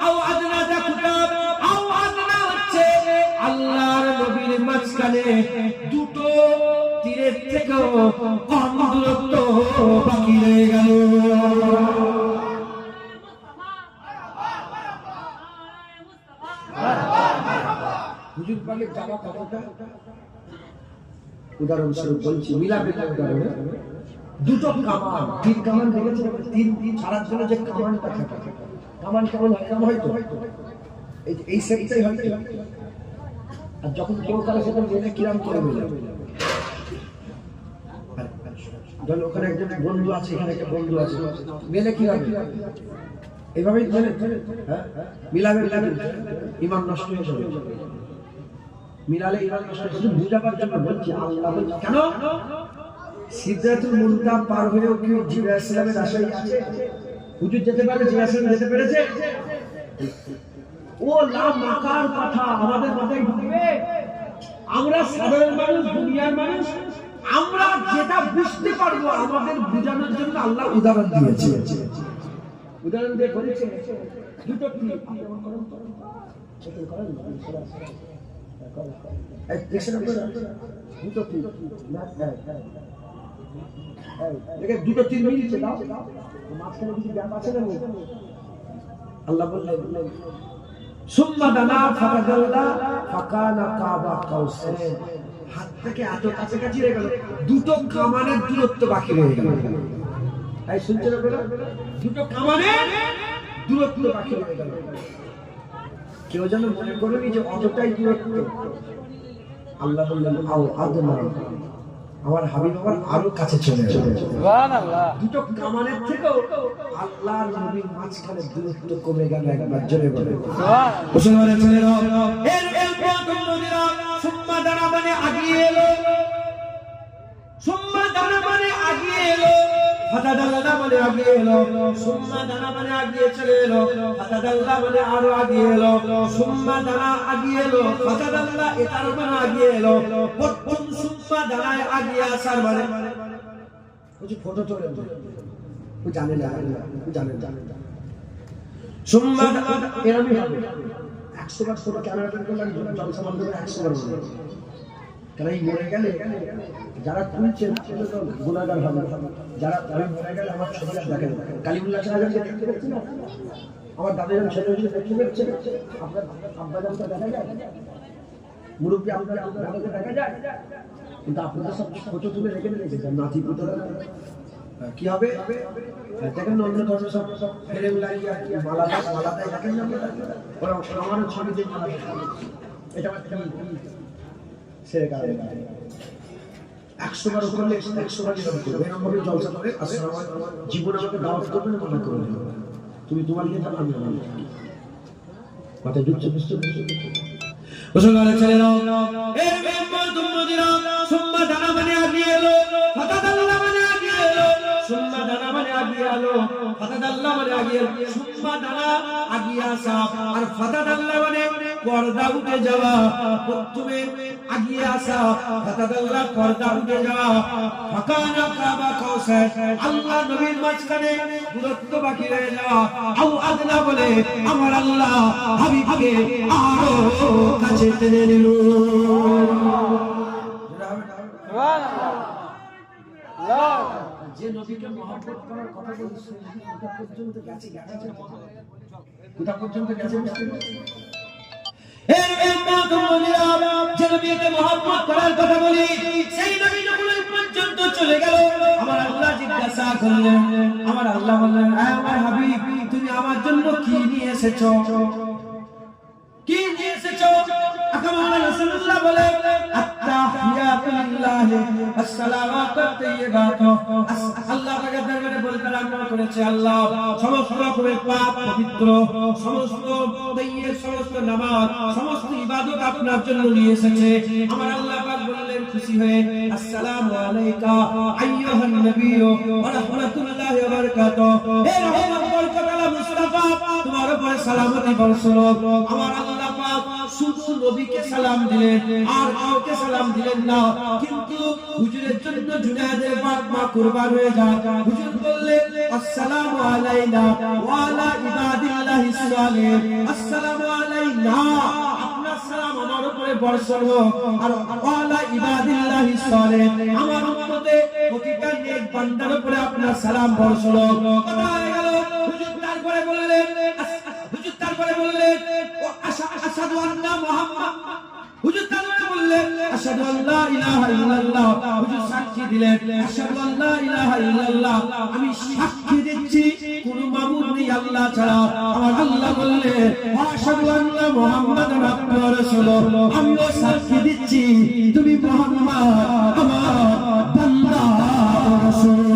আও আদনা দেখুটা আও আদনা হচ্ছে আল্লাহর নবীর মাঝখানে দুটো তীরের থেকেও কম দূরত্ব বাকি রয়ে গেল হুজুর পাকের জামা কতটা উদাহরণস্বরূপ বলছি মিলাপের উদাহরণ দুটো কামান তিন কামান দেখেছে তিন ছাড়ার জন্য যে কামানটা থাকে কামান কেমন হয় কেমন হয়তো এই সেটটাই হয়তো আর যখন কেউ কারো সাথে মেলে কিরাম করে মেলে ধরুন ওখানে একজন বন্ধু আছে এখানে একটা বন্ধু আছে মেলে কি হবে এইভাবেই হ্যাঁ মিলাবে ইমান নষ্ট হয়ে যাবে মিলালে ইমান নষ্ট শুধু বুঝাবার জন্য বলছি আল্লাহ বলছে কেন সিদরাতুল মুনতাহা পার হয়েও কি জিবরাইল আলাইহিস সালামের আশায় আছে হুজুর যেতে পারে জিবরাইল আলাইহিস সালাম যেতে পেরেছে ও লা মাকার কথা আমাদের মাথায় ঢুকবে আমরা সাধারণ মানুষ দুনিয়ার মানুষ আমরা যেটা বুঝতে পারবো আমাদের বোঝানোর জন্য আল্লাহ উদাহরণ দিয়েছে উদাহরণ দিয়ে বলেছে দুটো কি দুটো তিন মিনিট দাও মাঝখানে কিছু গ্যাপ আছে না আল্লাহ বললেন সুম্মা দানা ফাতাদাল্লা ফাকানা কাবা কাউসাইন হাত থেকে এত কাছাকাছি হয়ে গেল দুটো কামানের দূরত্ব বাকি রয়ে গেল তাই শুনছেন আপনারা দুটো কামানের দূরত্ব বাকি রয়ে গেল কেউ যেন মনে করেনি যে অতটাই দূরত্ব আল্লাহ বললেন আও আদনা আমার হাবিব আমার আরো কাছে চলে যাবে সুবহানাল্লাহ দুটো কামানের থেকেও আল্লাহর নবীর মাঝখানে দূরত্ব কমে গেল একবার জোরে বলে সুবহানাল্লাহ এর প্রথম নবীরা সুম্মা দানা মানে আগিয়ে এলো সুম্মা দানা মানে আগিয়ে এলো ফাতাদাল্লা মানে আগিয়ে এলো সুম্মা দানা মানে আগিয়ে চলে এলো ফাতাদাল্লা মানে আরো আগিয়ে এলো সুম্মা দানা আগিয়ে এলো ফাতাদাল্লা এটার মানে আগিয়ে এলো প্রথম সুম্মা দানায় আগিয়ে আসার মানে কিছু ফটো তোলে ও জানে না ও জানে সুম্মা এরকমই হবে 100 বার ফটো ক্যামেরা করতে লাগে জলসা বন্ধ করে 100 বার কারণ এই মরে গেলে যারা তুলছেন গুণাগার হবে, যারা আমি মরে গেলে আমার ছবিটা দেখেন কালিমুল্লাহ সাহেবকে দেখতে পাচ্ছি না, আমার দাদাজন ছেলে হয়েছে দেখতে পাচ্ছে, আপনার আব্বাজানকে দেখা যায়, মুরব্বী আপনার দাদাকে দেখা যায়, কিন্তু আপনারা সব ফটো তুলে রেখে দিয়েছেন নাতি পুতরা। কি হবে দেখেন না, অন্য ধর্মের সব ফেরেম লাগিয়ে মালাটাই দেখেন না, ওরা আমারও ছবি দিয়ে মালা এটা সে কারণে 100 বার করলে 100 বার এরকম ভাবে জলসা করে জীবন আমাকে দাওয়াত করবে না, মনে করে তুমি তোমার নিয়ে যাও, আমি আমার মাথায় ঢুকছে বুঝতে মুসলমানের ছেলেরা এর মেম্বার দুম্মদিরা সুম্মা দানা মানে আগিয়ে এলো, ফাতাদাল্লাহ মানে আগিয়ে এলো, সুম্মা দানা মানে আগিয়ে এলো, ফাতাদাল্লাহ মানে আগিয়ে এলো, সুম্মা দানা আগিয়ে আসা আর ফাতাদাল্লাহ মানে পর্দা উঠে যাওয়া। প্রথমে আগিয়ে আসা, ফাতাদাল্লাহ পর্দা উঠে যাওয়া। ফাকানা কাবা কাউসার, আল্লাহ নবীর মাঝখানে দূরত্ব বাকি রয়ে যাওয়া। আও আদনা বলে আমার আল্লাহ হাবিবকে আরো কাছে টেনে নিল। যে নবীকে মহব্বত করার কথা বলছে কোথা পর্যন্ত গেছে, কোথা পর্যন্ত গেছে বুঝতে পারছেন? এর মেম্বার দুম্মদিরা যে নবীকে মহব্বত করার কথা বলি, সেই নবী নবুল পর্যন্ত চলে গেল। আমার আল্লাহ জিজ্ঞাসা করলেন, আমার আল্লাহ বললেন, আমার হাবিব তুমি আমার জন্য কি নিয়ে এসেছো, কি নিয়ে এসেছো? আকামাল রাসূলুল্লাহ বলে আত্তাহিয়াতু লিল্লাহি আসসালামাতু তাইয়্যিবাতু, আল্লাহ পাকের দরবারে বলতে আরম্ভ করেছে, আল্লাহ সমস্ত রকমের পাপ পবিত্র, সমস্ত তাইয়্যিব, সমস্ত নামাজ, সমস্ত ইবাদত আপনার জন্য নিয়ে এসেছে। আমার আল্লাহ পাক বললেন খুশি হয়ে, আসসালামু আলাইকা আইয়ুহান নবিয়্যু ওয়া রাহমাতুল্লাহি ওয়া বারাকাতুহু। হে রহমত বরকত আলা মুস্তাফা, তোমার উপর সালামতি বর্ষণ। আমার আল্লাহ পাক শুধু নবীকে সালাম দিলেন আর কাউকে সালাম দিলেন না, কিন্তু হুজুরের জন্য জুনায়েদের বাপ মা কুরবান হয়ে যায়। হুজুর বললেন আসসালামু আলাইনা ওয়া আলা ইবাদিল্লাহিস সালিহিন, আসসালামু আলাইনা, আপনার সালাম আমার উপরে বর্ষণ হোক, আর ওয়া আলা ইবাদিল্লাহিস সালিহিন, আমার উম্মতে প্রতিটা নেক বান্দার উপরে আপনার সালাম বর্ষণ হোক। কথা হয়ে গেল। হুজুর তারপরে বললেন আশহাদু আন্না মুহাম্মদ, হুজুর তারপরে বললেন আশহাদু আল্লা ইলাহা ইল্লাল্লাহ, হুজুর সাক্ষী দিলেন আশহাদু আল্লা ইলাহা ইল্লাল্লাহ, আমি সাক্ষী দিচ্ছি কোনো মাবুদ নেই আল্লাহ ছাড়া। আমার আল্লাহ বললেন আশহাদু আন্না মুহাম্মাদান আবদুহু ওয়া রাসূলুহু, আমি সাক্ষী দিচ্ছি তুমি মুহাম্মদ আমার বান্দা ও রাসূল।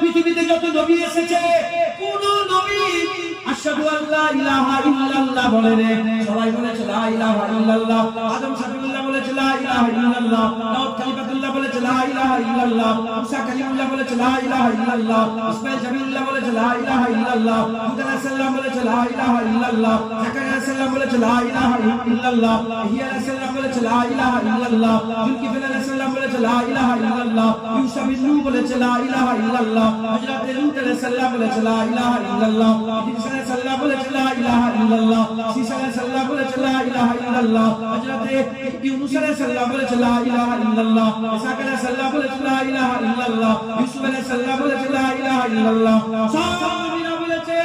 পৃথিবীতে যত নবী এসেছে কোন নবী আশহাদু আল্লা ইলাহা ইল্লাল্লাহ বলে রে, সবাই বলেছে লা ইলাহা ইল্লাল্লাহ। আদম শফিউল্লাহ বলেছে লা ইলাহা ইল্লাল্লাহ, দাউদ খলিফাতুল্লাহ বলেছে লা ইলাহা ইল্লাল্লাহ, মুসা কালিমুল্লাহ বলেছে লা ইলাহা ইল্লাল্লাহ, ইসমাঈল জাবিউল্লাহ বলেছে লা ইলাহা ইল্লাল্লাহ, হুদ আলাইহিস সালাম বলেছে লা ইলাহা ইল্লাল্লাহ, জাকারিয়া আলাইহিস সালাম বলেছে লা ইলাহা ইল্লাল্লাহ, ইহইয়া আলাইহিস সালাম বলেছে লা ইলাহা ইল্লাল্লাহ, যুলকিফল আলাইহিস সালাম বলেছে লা ইলাহা ইল্লাল্লাহ, ঈসা বিন নূহ বলেছে লা ইলাহা ইল্লাল্লাহ, হযরত লূত আলাইহিস সালাম বলেছে লা ইলাহা ইল্লাল্লাহ, ঈসা আলাইহিস সালাম বলেছে লা ইলাহা ইল্লাল্লাহ, ঈসা আলাইহিস সালাম বলেছে লা ইলাহা ইল্লাল্লাহ, হযরত ইউনূস আলাইহিস সালাম বলেছে লা ইলাহা ইল্লাল্লাহ, ঈসা আলাইহিস সালাম বলেছে লা ইলাহা ইল্লাল্লাহ, ইউসুফ আলাইহিস সালাম বলেছে লা ইলাহা ইল্লাল্লাহ। সব নবীরা বলেছে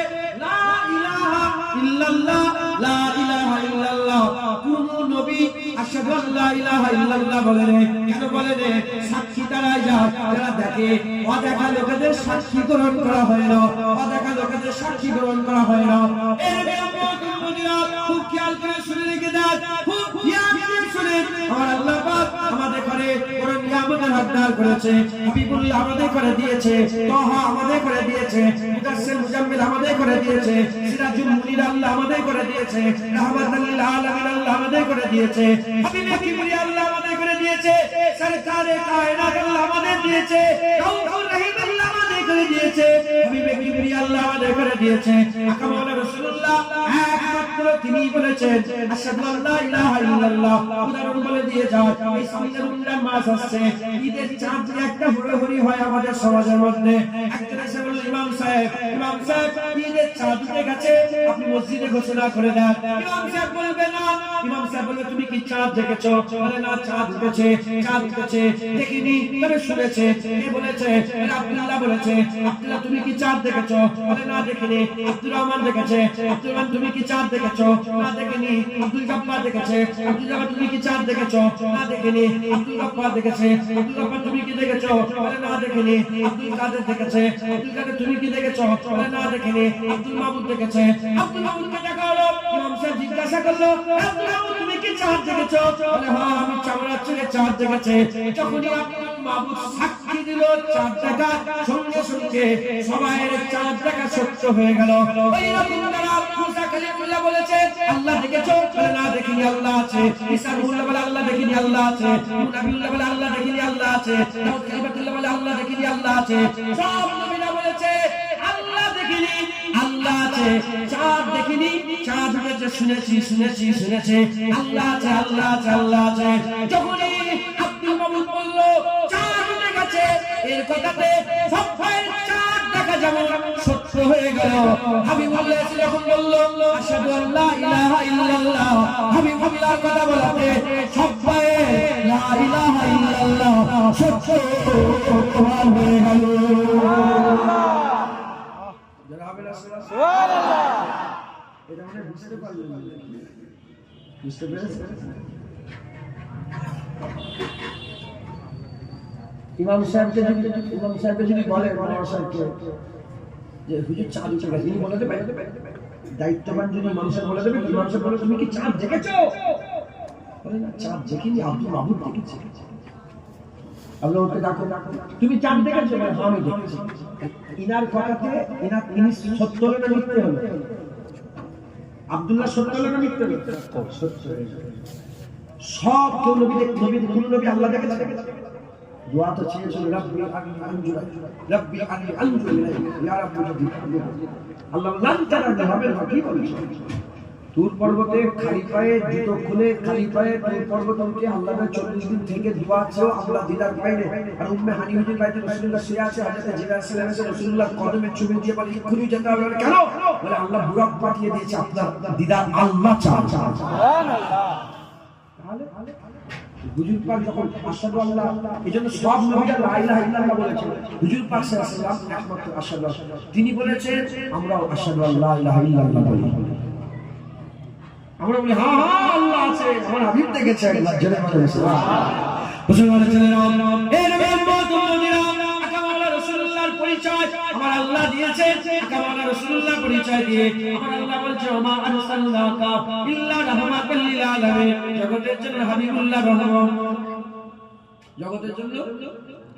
লা ইলাহা ইল্লাল্লাহ, লা ইলাহা ইল্লাল্লাহ। কোন নবী আশহাদু আল্লা ইলাহা ইল্লাল্লাহ বলে রে, কেন বলে রে? সাক্ষী তারাই যায় যারা দেখে, অদেখা লোকেদের সাক্ষী গ্রহণ করা হয় না, অদেখা লোকেদের সাক্ষী গ্রহণ করা হয় না। এর খুব খেয়াল করে শুনে রেখে দেন, খুব খেয়াল করে শুনে। আমার আল্লাহ পাক আমাদের ঘরে বড় নিয়ামতের হকদার করেছে। হাবিবুল্লাহ আমাদের করে দিয়েছে, তাহা আমাদের করে দিয়েছে, মুদাসসির মুজাম্মিল আমাদের করে দিয়েছে, সিরাজুল মুনির আল্লাহ আমাদের করে দিয়েছে, রাহমাতুল লিল আলামিন আল্লাহ আমাদের করে দিয়েছে, হাবিবে কিবরিয়া আল্লাহ আমাদের করে দিয়েছে, সরকারে কায়নাত আল্লাহ আমাদের দিয়েছে, রাউফুর রহিম আল্লাহ আমাদের করে দিয়েছে, হাবিবে কিবরিয়া আল্লাহ আমাদের করে দিয়েছে। আকামাল রাসূলুল্লাহ একমাত্র একমাত্র তিনিই বলেছেন আশহাদু আল্লা ইলাহা ইল্লাল্লাহ। উদাহরণ বলে দিয়ে যায়, এই সামনে রমজান মাস আসছে, ঈদের চাঁদ যে একটা হুড়োহুড়ি হয় আমাদের সমাজের মধ্যে। একজন এসে বলল, ইমাম সাহেব ঈদের চাঁদ উঠে গেছে, আপনি মসজিদে ঘোষণা করে দেন। ইমাম সাহেব বলবে না, ইমাম সাহেব বলবে তুমি কি চাঁদ দেখেছো? বলে না, চাঁদ উঠেছে, চাঁদ উঠেছে দেখিনি, তবে শুনেছে। কে বলেছে? আব্দুল্লাহ বলেছে। আব্দুল্লাহ তুমি কি চাঁদ দেখেছো? বলে না, দেখিনি। আব্দুর রহমান দেখেছে। আব্দুর রহমান তুমি কি চাঁদ দেখেছো? না, দেখিনি। আব্দুল গফফার দেখেছে। আব্দুল গফফার তুমি কি চাঁদ দেখেছো? না, দেখিনি। আব্দুল গফফার দেখেছে। আব্দুল গফফার তুমি কি দেখেছো? বলে না, দেখিনি। আব্দুল কাদের দেখেছে। আব্দুল কাদের তুমি কি দেখেছো? বলে না, দেখিনি। আব্দুল মাহমুদ দেখেছে। আব্দুল মাহমুদকে দেখা হলো, ইমাম সাহেব জিজ্ঞাসা করলো, আব্দুল মাহমুদ তুমি কি চাঁদ দেখেছো? বলে হ্যাঁ, আমি চামড়ার চোখে চাঁদ দেখেছি। যখনই আব্দুল মাহমুদ সাক্ষী দিল চাঁদ দেখা, সঙ্গে সঙ্গে সবাইয়ের চাঁদ দেখা সত্য হয়ে গেল। ওই রকম তারা মুসা কালিমুল্লাহ বলেছে আল্লাহ দেখেছো? বলে না, দেখিনি, আল্লাহ আছে। ঈসা রুহুল্লাহ বলে আল্লাহ দেখিনি, আল্লাহ আছে। নবীউল্লাহ বলে আল্লাহ দেখিনি, আল্লাহ আছে। দাউদ কালিমাতুল্লাহ বলে আল্লাহ দেখিনি, আল্লাহ আছে। সব নবীরা বলেছে আল্লাহ দেখিনি, আল্লাহ আছে। চাঁদ দেখিনি, চাঁদ উঠেছে শুনেছি, শুনেছি, শুনেছি। আল্লাহ আছে, আল্লাহ আছে, আল্লাহ আছে। যখনই আব্দুল মাহমুদ বলল চাঁদ উঠে গেছে, এর কথাতে সবাই চাঁদ দেখা যেমন সত্য হয়ে গেল। হাবিবুল্লাহ যখন বলল আশহাদু আল্লা ইলাহা ইল্লাল্লাহ, হাবিবুল্লাহর কথা বলাতে সবাই লা ইলাহা ইল্লাল্লাহ সত্য হয়ে গেল। এটা মানে বুঝতে পারলেন? বুঝতে পেরেছেন? ইমাম সাহেবকে যদি বলে ইমাম সাহেবকে যে হুজুর চাঁদ উঠে গেছে, তিনি বলে দেবে, দায়িত্ববান যদি ইমাম সাহেব বলে দেবে, ইমাম সাহেব বলে তুমি কি চাঁদ দেখেছো? বলে না, চাঁদ দেখিনি, আব্দুল মাহমুদ দেখেছে। আল্লাহ ওকে ডাকো, তুমি চাঁদ দেখেছো? বলে হ্যাঁ, আমি দেখেছি। ইনার কথাতে ইনি সত্য হলো না মিথ্যে হলো? আব্দুল্লাহ সত্য হলো না মিথ্যে হলো? সত্য। সব কেউ নবী কোন নবী আল্লাহ দেখেছে? দোয়া তো চেয়েছিল রব্বি আনজুরা, রব্বি আনজুরা, ইয়া রাব্বি আল্লাহ লান্তারা হবে না। কি বলছো? তুর পর্বতে খালি পায়ে জুতো খুলে খালি পায়ে তুর পর্বত উঠে আল্লাহর 40 দিন থেকে দোয়া চেয়েও আল্লাহ দিদার পাইনি। আর উম্মে হানি হুজুর বাইতে রাসূলুল্লাহ শুয়ে আছে, হযরত জিবরাইল সাল্লাল্লাহু আলাইহি রাসূলুল্লাহ কদমে চুমে দিয়ে বলে এক্ষুনি যেতে হবে। কেন? বলে আল্লাহ বুরাক পাঠিয়ে দিয়েছে, আপনার দিদার আল্লাহ চান। সুবহানাল্লাহ। তাহলে হুজুর পাক যখন আশহাদু আল্লাহ, এজন্য সব নবীরা লা ইলাহা ইল্লাল্লাহ বলেছেন। হুজুর পাক সাল্লাল্লাহু আলাইহি ওয়াসাল্লাম একমাত্র আশহাদু, তিনি বলেছেন আমরাও আশহাদু আল্লাহ ইলাহা ইল্লাল্লাহ বলি। আমরা বলি হ্যাঁ হ্যাঁ আল্লাহ আছে, আমার হাবিব দেখেছে একবার। জেনে বলেন সুবহানাল্লাহ। মুসলমানের ছেলেরা, এই নবীর মদিনা আকামালা রাসূলুল্লাহর পরিচয় আমার আল্লাহ দিয়েছে। আকামালা রাসূলুল্লাহ পরিচয় দিয়ে আমার আল্লাহ বলছে ওমা আরসালনাকা ইল্লা রাহমাতাল লিল আলামিন, জগতের জন্য হাবিবুল্লাহ রহমত, জগতের জন্য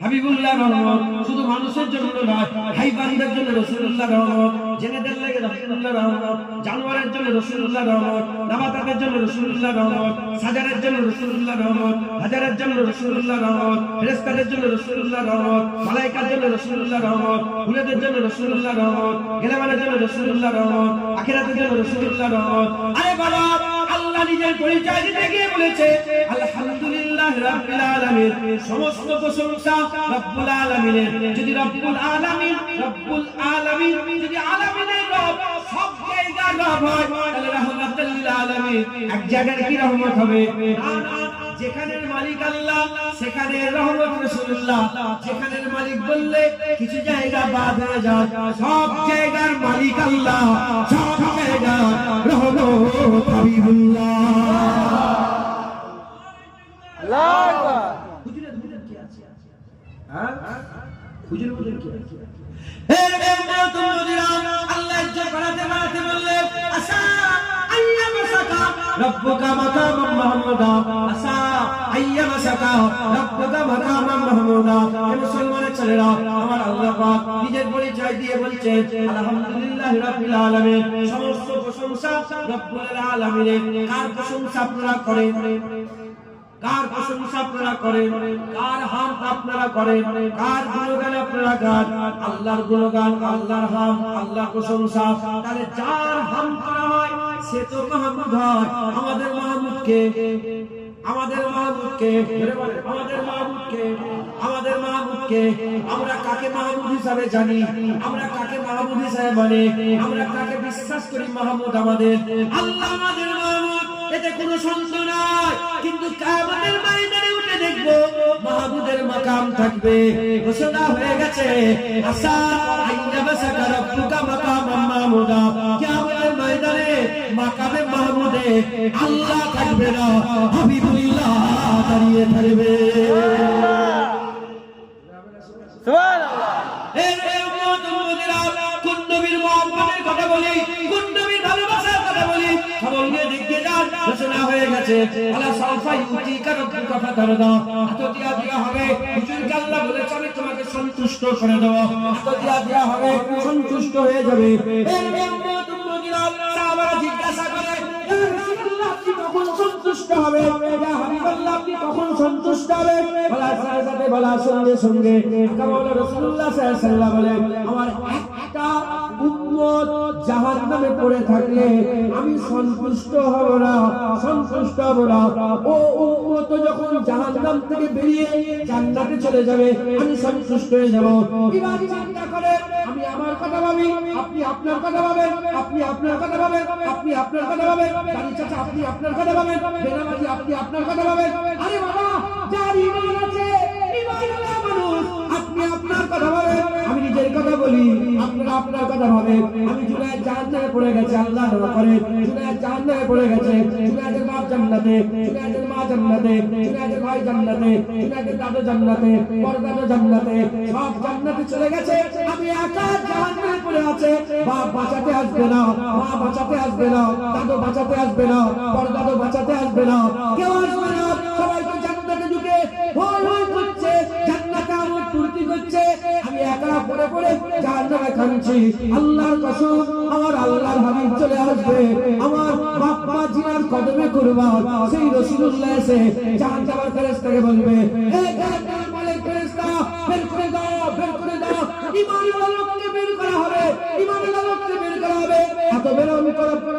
হাবিবুল্লাহ রহমত। শুধু মানুষের জন্য নয়, হাইবানদের জন্য রাসূলুল্লাহ রহমত, জেনেদের লাগে রাসূলুল্লাহ রহমত, জানোয়ারের জন্য রাসূলুল্লাহ রহমত, নাবাতাতের জন্য রাসূলুল্লাহ রহমত, সাজারের জন্য রাসূলুল্লাহ রহমত, হাজারের জন্য রাসূলুল্লাহ রহমত, ফেরেশতাদের জন্য রাসূলুল্লাহ রহমত, মালায়েকার জন্য রাসূলুল্লাহ রহমত, ফুলেদের জন্য রাসূলুল্লাহ রহমত, গেলামানের জন্য রাসূলুল্লাহ রহমত, আখিরাতের জন্য রাসূলুল্লাহ রহমত। আরে বাবা, আল্লাহ নিজের পরিচয় দিতে গিয়ে বলেছে আলহামদুলিল্লাহ রাব্বিল আলামিন, সমস্ত প্রশংসা রব্বুল আলামিনের। যদি রব্বুল আলামিন যদি আলামিনের রব সব জায়গার রব হয়, তাহলে রাহমাতুল লিল আলামিন এক জায়গায় কি রহমত হবে? না, যেখানের মালিক আল্লাহ সেখানে রহমত রাসূলুল্লাহ। যেখানের মালিক বললে কিছু জায়গা বাদ হয়ে যায়, সব জায়গার মালিক আল্লাহ, সব জায়গা রহমত হাবিবুল্লাহ। আল্লাহু আকবার। হুজুরের কি আছে? হ্যাঁ, হুজুরের কি আছে? হে রহমাতুল লিল আলামিন, আল্লাহ ইজ্জত বাড়াতে বাড়াতে বললে আসা আইয়ামাসাকা রব্বুকা মাকামান মাহমুদা, আসা আইয়ামাসাকা রব্বুকা মাকামান মাহমুদা। হে মুসলমানের ছেলেরা, আমার আল্লাহ পাক নিজের পরিচয় দিয়ে বলছে আলহামদুলিল্লাহ রাব্বিল আলামিন, সমস্ত প্রশংসা রব্বুল আলামিনের। কার প্রশংসা আপনারা করেন? কার প্রশংসা আপনারা করেন? কার হাম আপনারা করেন? কার গুণগান আপনারা গান? আল্লাহর গুণগান, আল্লাহর হাম, আল্লাহর প্রশংসা। তাহলে যার হাম করা হয় সে তো মাহমুদ হয়। আমাদের মাহমুদকে আমরা কাকে মাহমুদ হিসাবে জানি, আমরা কাকে মাহমুদ হিসাবে মানে, আমরা কাকে বিশ্বাস করি মাহমুদ আমাদের? আল্লাহ আমাদের মাহমুদ, এতে কোনো সন্দেহ নাই। কিন্তু কিয়ামতের ময়দানে উঠে দেখবো মাহমুদের মাকাম থাকবে, ঘোষণা হয়ে গেছে আসা আইয়াবাসাকা রাব্বুকা মাকামান মাহমুদা। কিয়ামতের ময়দানে মাকামে মাহমুদে আল্লাহ থাকবে না, হাবিবুল্লাহ দাঁড়িয়ে থাকবে। সুবহানাল্লাহ। এই উম্মত উম্মতিরা, কোন নবীর মুহাব্বতের কথা বলি, কোন নবীর ভালোবাসার কথা বলি, খবর নিয়ে দেখতে যান, ঘোষণা হয়ে গেছে আলা সাউফা ইউতিকা রাব্বুকা ফাতারদা। এত দিয়া হবে, হুজুরকে আল্লাহ বলেছে আমি তোমাকে সন্তুষ্ট করে দেব, এত দিয়া হবে, সন্তুষ্ট হয়ে যাবে। এই উম্মত উম্মতিরা, সাহাবারা জিজ্ঞাসা করে ইয়া রাসূলুল্লাহ আপনি কখন সন্তুষ্ট হবে, ইয়া হাবিবাল্লাহ আপনি কখন সন্তুষ্ট হবে? বলার সঙ্গে সঙ্গে রাসূলুল্লাহ সাল্লাল্লাহু আলাইহি ওয়াসাল্লাম বলে আমার একটা উম্মত জাহান্নামে পড়ে থাকলে আমি সন্তুষ্ট হব না, সন্তুষ্ট হব না। ও উম্মত যখন জাহান্নাম থেকে বেরিয়ে জান্নাতে চলে যাবে আমি সন্তুষ্ট হয়ে যাব। এবার চিন্তা করে আমি আমার কথা ভাবি, আপনি আপনার কথা ভাবেন, আপনি আপনার কথা ভাবেন, আপনি আপনার কথা ভাবেন, দাড়ি চাচা আপনি আপনার কথা ভাবেন, বেনামাজি আপনি আপনার কথা ভাবেন। আরে বাবা, যার ঈমান আছে, ঈমানওয়ালা মানুষ, আপনি আপনার কথা ভাবেন, আমি নিজের কথা বলি, আপনারা আপনার কথা ভাবেন। আমি জুনায়েদ জাহান্নামে পড়ে গেছে, আল্লাহ দোয়া করে জুনায়েদ জাহান্নামে পড়ে গেছে, জুনায়েদের বাপ জান্নাতে, জুনায়েদের মা জান্নাতে, জুনায়েদের ভাই জান্নাতে, জুনায়েদের দাদু জান্নাতে, পরদাদু জান্নাতে, সব জান্নাতে চলে গেছে। আমি একা জাহান্নামে পড়ে আছে, বাপ বাঁচাতে আসবে না, মা বাঁচাতে আসবে না, দাদু বাঁচাতে আসবে না, পরদাদু বাঁচাতে আসবে না, কেউ আসবে না। সবাই তো জান্নাতে ঢুকে হই হই করছে, জান্নাতে আমোদ ফুর্তি করছে, আমি একা পড়ে পড়ে জাহান্নামে কাঁদছি। আল্লাহর কসম, আমার আল্লাহর হাবিব চলে আসবে, আমার বাপ্পা জিনার কদমে কুরবান। সেই রাসূলুল্লাহ এসে জাহান্নামের ফেরেশতাকে বলবে, হে জাহান্নামের মালিক ফেরেশতা, বের করে দাও, বের করে দাও। ঈমানওয়ালা লোককে বের করা হবে, ঈমানওয়ালা লোককে বের করা হবে, এত বের হবে,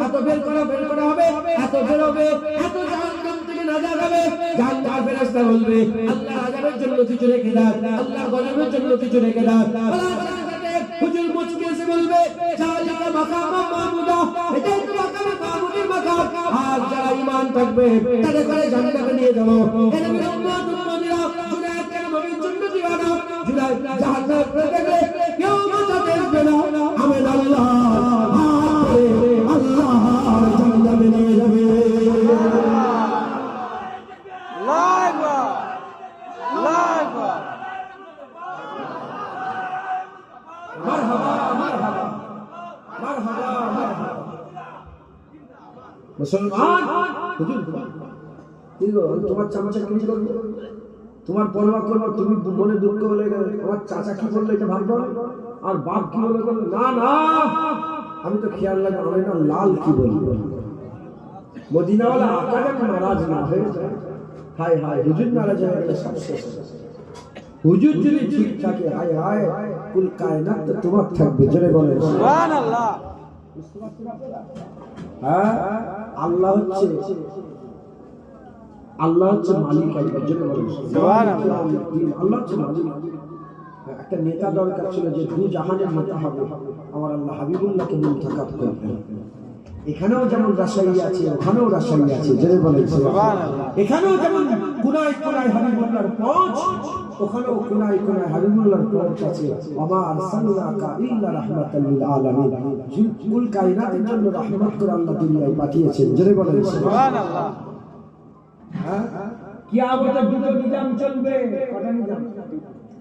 এত বের করা হবে, এত বের হবে, এত জাহান্নাম থেকে নাজাত হবে। জাহান্নামের ফেরেশতা বলবে আল্লাহ আযাবের জন্য কিছু রেখে দাও, আল্লাহর গজবের জন্য কিছু রেখে দাও। হুজুর মুচকি এসে বলবে জালিকা মাকামা মাহমুদা, এটাই তো মাকামে মাহমুদের মাকাম। আর যারা ঈমান থাকবে তাদের করে জান্নাতে নিয়ে যাব। এই নবীর উম্মত উম্মতিরা, জুনায়েদ কেন নবীর জন্য দিওয়ানা, জুনায়েদ জাহান্নামে পড়ে থাকলে কেউ বাঁচাতে আসবে না, আমি আল্লাহ আল্লাহ জান্নাতে নিয়ে যাবে। মুসলমান হুজুর কি গো, তোমার চাচা কি করবে, তোমার পরোয়া করবো, তুমি মনে দুঃখ হলে আমার চাচা কি বললো এটা ভাববো, আর বাপ কি বলে না না, আমি তো খেয়াল রাখবো আমি না লাল কি বলবো, মদিনাওয়ালা আকা যেন নারাজ না হয়ে যায়। হায় হায়, হুজুর নারাজ হয়ে গেলে সব শেষ। হুজুর যদি ঠিক থাকে, হায় হায়, কুল কায়নাত তো তোমার থাকবে। জোরে বলেন সুবহানাল্লাহ। হ্যাঁ, আল্লাহ হচ্ছে মালিক, জোরে বলেন সুবহানাল্লাহ। আল্লাহ হচ্ছে মালিক। একটা নেতা দরকার ছিল যে দু জাহানের নেতা হবে, আমার আল্লাহ হাবিবুল্লাহকে মুনতাখাব করবেন। এখানেও যেমন রাজশাহী আছে, ওখানেও রাজশাহী আছে, জোরে বলেন সুবহানাল্লাহ। এখানেও যেমন কোনায় কোনায় হাবিবুল্লাহর পৌঁছ, ওখানেও কোনায় কোনায় হাবিবুল্লাহর পৌঁছ আছে। ওমা আরসালনাকা ইল্লা রাহমাতাল লিল আলামিন, কুল কায়নাতের জন্য রহমত করে আল্লাহ দুনিয়ায় পাঠিয়েছেন। জোরে বলেন সুবহানাল্লাহ। হ্যাঁ, কিয়ামতের দুটো নিজাম চলবে। কটা নিজাম?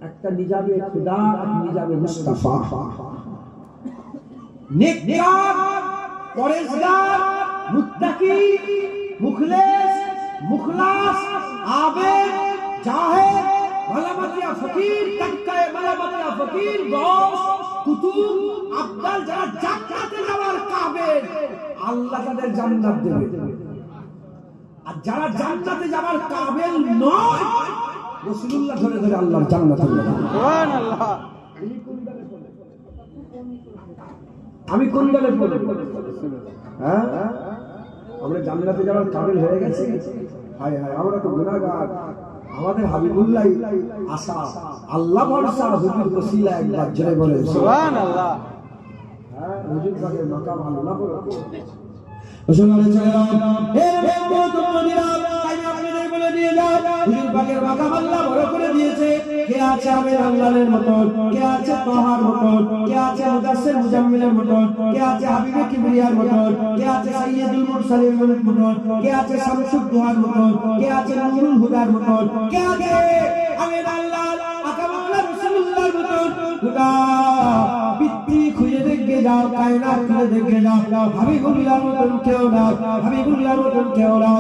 একটা নিজামে খুদা, এক নিজামে মুস্তাফা। নেককার, পরেজগার, মুত্তাকি, মুখলেস, মুখলাস, আবেদ, জাহেদ, মালামাতিয়া ফকির, তাক্কায়ে মালামাতিয়া ফকির, গৌস, কুতুব, আব্দাল, যারা জান্নাতে যাওয়ার কাবিল, আল্লাহ তাদের জান্নাত দেবে। আর যারা জান্নাতে যাওয়ার কাবিল নয়, রাসূলুল্লাহ ধরে ধরে আল্লাহর জান্নাতে দেবে। সুবহানাল্লাহ। আমি কোন দলে পড়ব? হ্যাঁ, আমরা জান্নাতে যাওয়ার কাবিল হয়ে গেছি। হায় হায়, আমরা তো গুনাহগার। আমাদের হাবিবুল্লাহ আশা, আল্লাহ ভরসা, হুজুর ওসিলা একবার জোরে বলে সুবহানাল্লাহ। হ্যাঁ, হুজুর পাকের মাকাম আল্লাহ বলে। মুসলমান ছেলেরা, হে মুমিনেরা, তাই আপনাদের বলে দিয়ে যাও, হুজুর পাকের মাকাম আল্লাহ বড় করে দিয়েছে। কে আছে আমির আল্লাহর মতন, কে আছে তাহার মতন, কে আছে মুদাসসির মুজাম্মিলের মতন, কে আছে হাবিবে কিবরিয়ার মতন, কে আছে সাইয়্যিদুল মুরসালিনের মতন, কে আছে শামসুদ দুহার মতন, কে আছে নূরুল হুদার মতন, কে আছে আমির আল্লাহ আকামাউল্লাহ রাসূলুল্লাহর মতন। খোদা পৃথিবী খুঁজে দেখে যাও, কায়নাত খুঁজে দেখে যাও, হাবিবুল্লাহর মতন কেউ না, হাবিবুল্লাহর মতন কেউ না।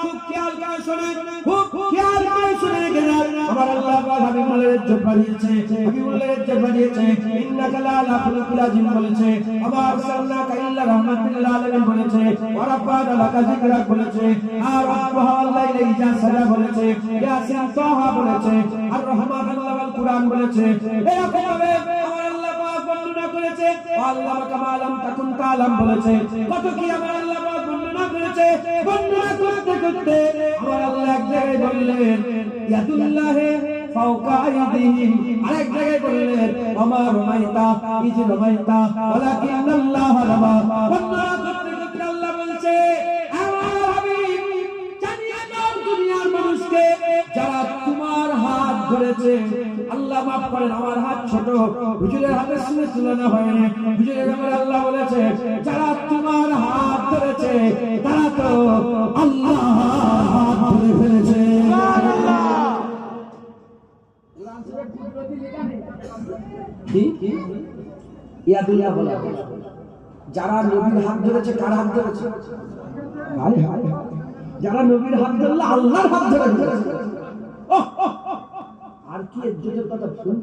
খুব খেয়াল করে শোনে, খুব খেয়াল করে শুনে গেলেন, আমার আল্লাহ পাক হাবিবুল্লাহর ইজ্জত বাড়িয়েছে, হাবিবুল্লাহর ইজ্জত বাড়িয়েছে। ইন্নাকা লা আলা খুলুকিল আযীম বলেছে, আমার সাল্লাল্লাহু ইল্লা রাহমাতুল লিল আলামিন বলেছে, ওয়া রাফা'না লাকা যিকরাক বলেছে, আর রাব্বুহা আল্লাইলা ইজা সাজা বলেছে, ইয়াসিন তাহা বলেছে, আর রহমান আল্লাহ ওয়াল কুরআন বলেছে। এরকম ভাবে আমার আল্লাহ পাক বর্ণনা করেছে, আল্লাহ কামালাম তাকুন তাআলাম বলেছে। কত কি আমার আল্লাহ পাক বর্ণনা করেছে। বর্ণনা করতে করতে আমার আল্লাহ এক জায়গায় বললেন ইয়াদুল্লাহি ফাওকা আইদিহিম, আরেক জায়গায় বললেন ওমা রমাইতা ইজ রমাইতা ওয়ালাকিন্নাল্লাহ রামা। বর্ণনা করতে করতে আল্লাহ বলছে, আমার হাবিব জানিয়ে দাও দুনিয়ার মানুষকে, যারা তোমার হাত ধরেছে, আল্লাহ মাফ করেন আমার হাত ছোট, হুজুরের হাতের সঙ্গে তুলনা হয়নি। হুজুরের ব্যাপারে আল্লাহ বলেছে, যারা তোমার হাত ধরেছে তারা তো আল্লাহ হাত ধরে ফেলেছে। কি ইয়াদুল্লাহ বলা, যারা নবীর হাত ধরেছে, কার হাত ধরেছে? হায় হায়, যারা নবীর হাত ধরলে আল্লাহর হাত ধরে ফেলেছে। আর কি ইজ্জতের কথা শুন,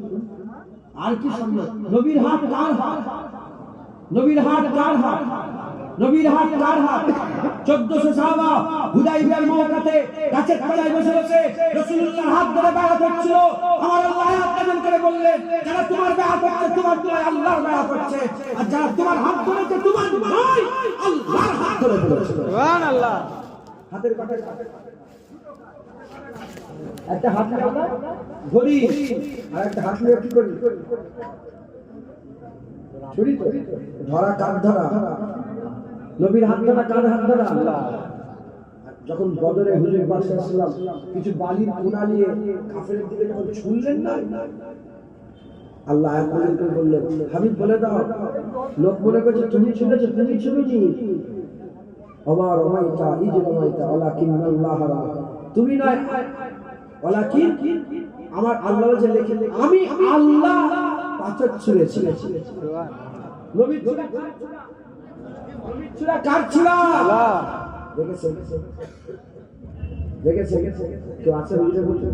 আর কি সম্মান। নবীর হাত কার হাত? নবীর হাত কার হাত? নবীর হাত কার হাত? 1400 সাহাবা হুদাইবিয়ার মওকাতে গাছের তলায় বসে বসে রাসূলুল্লাহর হাত ধরে বাইআত হচ্ছিল। আমার আল্লাহ আয়াত নাযিল করে বললেন, যারা তোমার বাইআত করছে, তোমার নয় আল্লাহর বাইআত করছে, আর যারা তোমার হাত ধরেছে, তোমার নয় আল্লাহর হাত ধরে ফেলেছে। সুবহানাল্লাহ। হাতের কাটা একটা হাত নিয়ে আমরা ধরি, আর একটা হাত নিয়ে কি করি? ছুরি তো ধরা, কার ধরা? নবীর হাত ধরা, কার হাত ধরা? যখন বদরে হুজুর পাক সাল্লাল্লাহু আলাইহি ওয়াসাল্লাম কিছু বালির কোনা নিয়ে কাফেরের দিকে যখন ছুড়লেন না, আল্লাহ আয়াত নাযিল করে বললেন, হাবিব বলে দাও, লোক মনে করছে তুমি ছুড়েছো, তুমি ছুড়োনি। ওমা রমাইতা ইজ রমাইতা ওয়ালাকিন্নাল্লাহ রামা, তুমি নয় ওয়ালাকিন আমার আল্লাহ যে লিখে, আমি আল্লাহ পাথর ছুঁড়েছি। নবী ছুঁড়া, নবী ছুঁড়া কার ছুঁড়া? আল্লাহ। দেখেছেন, দেখেছেন কেউ আছে হুজুরের মধ্যে?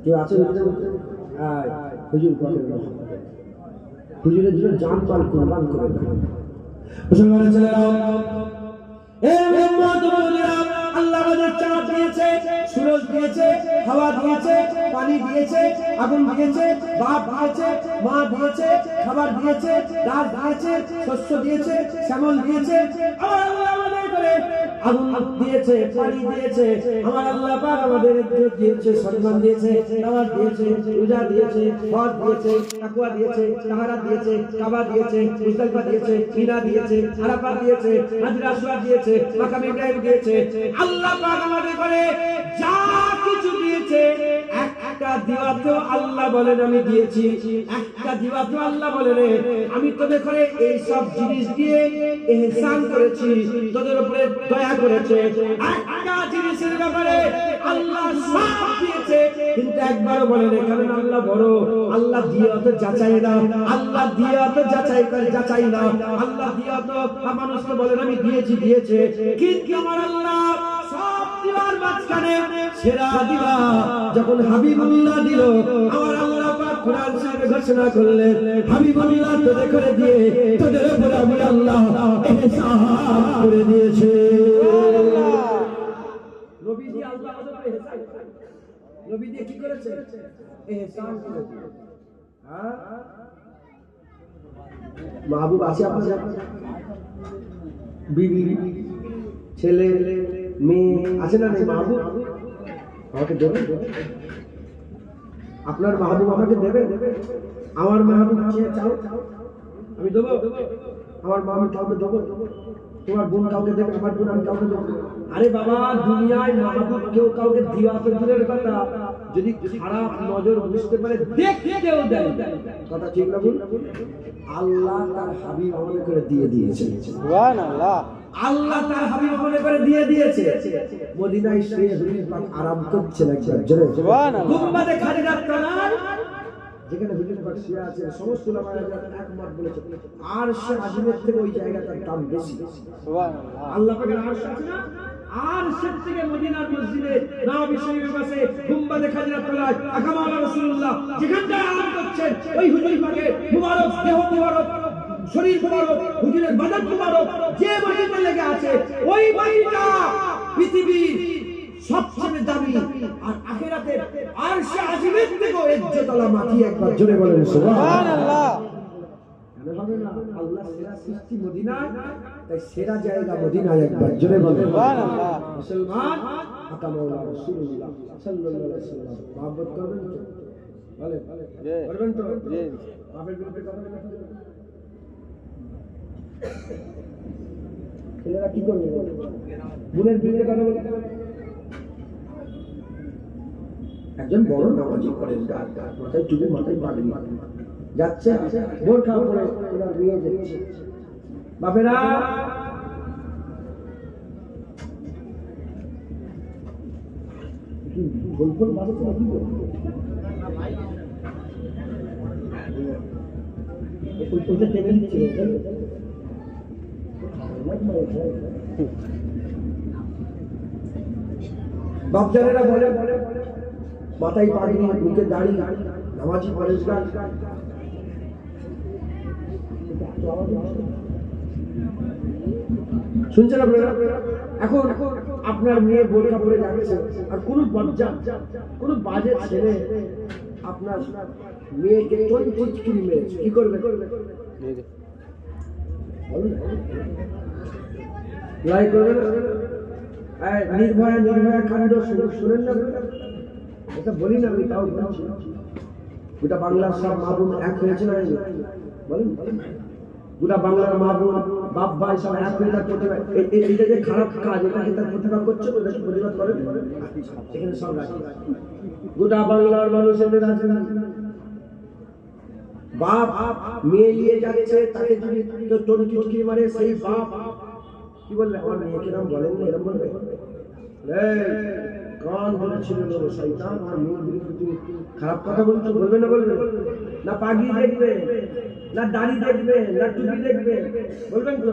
কেউ আছে হুজুরের মধ্যে? হুজুর পাকের মধ্যে হুজুরের জন্য জান মাল কুরবান করে দেন। মুসলমান ছেলেরা, এ মুমিনেরা, আল্লাহ আমাদের চাঁদ দিয়েছে, সূরজ দিয়েছে, হাওয়া দিয়েছে, পানি দিয়েছে, আগুন দিয়েছে, বাপ দিয়েছে, মা দিয়েছে, খাবার দিয়েছে, গাছ দিয়েছে, শস্য দিয়েছে, শ্যামল দিয়েছে। আমার আল্লাহ আমাদের করে আগুন দিয়েছে, পানি দিয়েছে। আমার আল্লাহ পাক আমাদের ইজ্জত দিয়েছে, সম্মান দিয়েছে, নামাজ দিয়েছে, রোজা দিয়েছে, হজ দিয়েছে, তাকওয়া দিয়েছে, তাহারা দিয়েছে, কাবা দিয়েছে, মুজদালিফা দিয়েছে, মিনা দিয়েছে, আরাফাত দিয়েছে, হাজরা আসওয়াদ দিয়েছে, মাকাম ইব্রাহিম দিয়েছে। আল্লাহ পাক আমাদের করে যা কিছু দিয়েছে, একটা দিওয়াতেও আল্লাহ বলেন আমি দিয়েছি, একটা দিওয়াতেও আল্লাহ বলেন আমি তোদের করে এই সব জিনিস দিয়ে ইহসান করেছি, তোদের উপরে দয়া করেছে। একটা জিনিসের ব্যাপারে আল্লাহ সব দিয়েছে, কিন্তু একবারও বলেন কারণ আল্লাহ বড়, আল্লাহ দিয়াত যাচাই না, আল্লাহ দিয়াত যাচাই করে, যাচাই না। আল্লাহ দিয়াত মানুষকে বলেন আমি দিয়েছি, দিয়েছে, কিন্তু আমার আল্লাহ সব দিবার মাঝখানে সেরা দিবা যখন হাবিবুল্লাহ দিল, আমার আল্লাহ পাক কোরআন শরীফে ঘোষণা করলেন, হাবিবুল্লাহ তোদের করে দিয়ে তোদের উপর আমি আল্লাহ ইহসান করে দিয়েছে। নবী দিয়ে আল্লাহ আমাদের উপর ইহসান, নবী দিয়ে কি করেছে? ইহসান করেছে। হ্যাঁ, মাহবুব আছে আপনার? বিবি, ছেলে, মেয়ে আছে না নেই? মাহবুব আমাকে দেবে? আপনার মাহবুব আমাকে দেবে? আমার মাহবুব চেয়ে চাও, আমি দেবো? আমার মা আমি কাউকে দেবো? তোমার বোন কাউকে দেবে? আমার বোন আমি কাউকে দেবো? আরে বাবা, দুনিয়ায় মাহবুব কেউ কাউকে দেওয়া তো দূরের কথা, যদি খারাপ নজর বুঝতে পারে দেখতেও দেয়। কথা ঠিক না বল? আল্লাহ তার হাবিব আমাদের করে দিয়ে দিয়েছে। সুবহানাল্লাহ। আল্লাহ তার হাবিব মনে করে দিয়ে দিয়েছে। মদিনায় শুয়ে হুজুর পাক আরাম করছেন একবার জোরে। সুবহানাল্লাহ। গুম্বাদে খাদিজার তলায় যেখানে হুজুর পাক শুয়ে আছেন, সমস্ত উলামায়ে একমত বলেছে আরশে আজিমের থেকে ওই জায়গাটার দাম বেশি। সুবহানাল্লাহ। আল্লাহ পাকের আরশ আছে না, আরশের থেকে মদিনার মসজিদে নববী শরীফের পাশে গুম্বাদে খাদিজার তলায় আকামাল রাসূলুল্লাহ যেখানটায় আরাম করছেন, ওই হুজুর পাকের মুবারক দেহ মুবারক শরীর মুবারক হুজুরের বাদন মুবারক যে মাটিতে লেগে আছে, ওই মাটিটা পৃথিবীর সবচেয়ে দামি আর আখিরাতের আরশে আজিমের থেকেও ইজ্জতওয়ালা মাটি। একবার জোরে বলেন সুবহানাল্লাহ। কেন হবে না? আল্লাহ সেরা সৃষ্টি মদিনা, তাই সেরা জায়গা মদিনায়। একবার জোরে বলেন সুবহানাল্লাহ। মুসলমান আকা মাওলা রাসূলুল্লাহ সাল্লাল্লাহু আলাইহি ওয়াসাল্লাম মহব্বত করবেন তো? বলেন করবেন তো? জি। বাপের বিরুদ্ধে কথা বলেন? ছেলেরা কি করবে? বোনের বিরুদ্ধে কথা বলে? একজন বড় নামাজি করেন, মাথায় টুপি, মাথায় পাগড়ি, যাচ্ছে বোরখা পরে ওনার বিয়ে যাচ্ছে। বাপেরা কি গোলফোল বাজছে নাকি? ওইটা টেনে দিচ্ছে। বাপজানেরা বলে মাথায় পাগড়ি, মুখে দাড়ি, নামাজি পরেশগার, শুনছেন আপনারা? এখন আপনার মেয়ে বোরখা পরে যাচ্ছে, আর কোন বজ্জাত কোন বাজে ছেলে আপনার মেয়েকে টিটকিরি মেরেছে, কি করবে? লড়াই করবে না? নির্ভয়া নির্ভয়া কাণ্ড শুনেন না? এটা বলি না আমি, তাও বলছি। গোটা বাংলার সব মা বোন এক হয়েছে না? বলেন, গোটা বাংলার মা বোন বাপ ভাই সব এক হয়ে তার প্রতিবাদ। এইটা যে খারাপ কাজ, এটা কি তার প্রতিবাদ করছে? ওটাকে প্রতিবাদ করেন? এখানে সব রাজি। গোটা বাংলার মানুষ এদের আছে। বাপ মেয়ে নিয়ে যাচ্ছে, তাকে যদি কেউ টিটকিরি মারে, সেই বাপ কি বলবে? আমার মেয়েকে নাম বলেন না, এরকম বলবে? কান বলেছিল শয়তান, আমার মেয়ের বিরুদ্ধে তুমি খারাপ কথা বলছো, বলবে না? বলবে না? পাগড়ি দেখবে না, দাড়ি দেখবে না, টুপি দেখবে, বলবেন তো?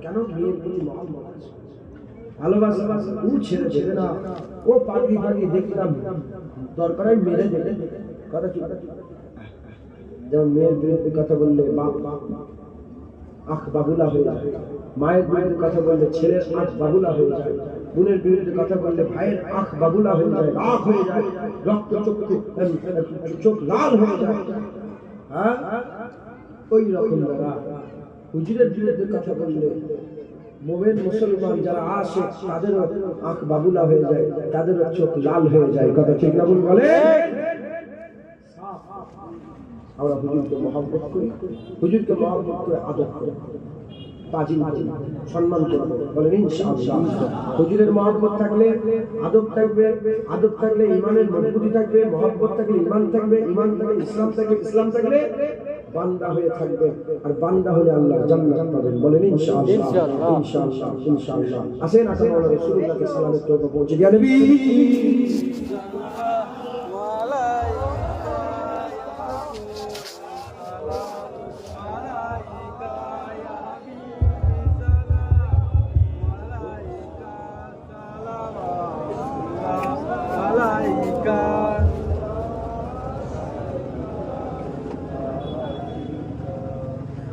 কেন? মেয়ের প্রতি মহব্বত আছে, ভালোবাসা। ও ছেড়ে দেবে না, ও পাগড়ি পাগড়ি দেখলাম, দরকার হয় মেরে দেবে। কথা কি? যেমন মেয়ের বিরুদ্ধে কথা বললে বাপ আখ বাবুলা হয়ে যায়, মায়ের বিরুদ্ধে কথা বললে ছেলের আখ বাবুলা হয়ে যায়, বোনের বিরুদ্ধে কথা বললে ভাইয়ের আখ বাবুলা হয়ে যায়, রাগ হয়ে যায়, রক্ত চোখ লাল হয়ে যায়। হ্যাঁ, ওই রকম যারা হুজুরের বিরুদ্ধে কথা বললে মোমেন মুসলমান যারা আসে, তাদেরও আখ বাবুলা হয়ে যায়, তাদেরও চোখ লাল হয়ে যায়। কথা ঠিক না বলে? আমরা হুজুরকে মহব্বত করি, হুজুরকে মহব্বত করে আদর করি, তাজিম করি, সম্মান করব। বলেন ইনশাআল্লাহ। হুজুরের মহব্বত থাকলে আদব থাকবে, আদব থাকলে ইমানের মজবুতি থাকবে, মহব্বত থাকলে ইমান থাকবে, ইমান থাকলে ইসলাম থাকবে, ইসলাম থাকলে বান্দা হয়ে থাকবে, আর বান্দা হলে আল্লাহর জান্নাত পাবেন। বলেন ইনশাআল্লাহ, ইনশাআল্লাহ, ইনশাআল্লাহ। আসেন আসেন, আমরা রাসূলুল্লাহকে সালামের তওবা পৌঁছে দিয়া নবী।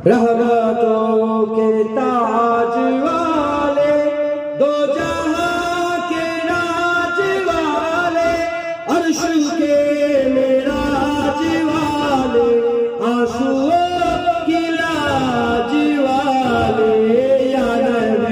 रहमतों के ताज वाले, दो जहां के राज वाले, अर्श के मेराज वाले, आंसुओं की लाज वाले, या नबी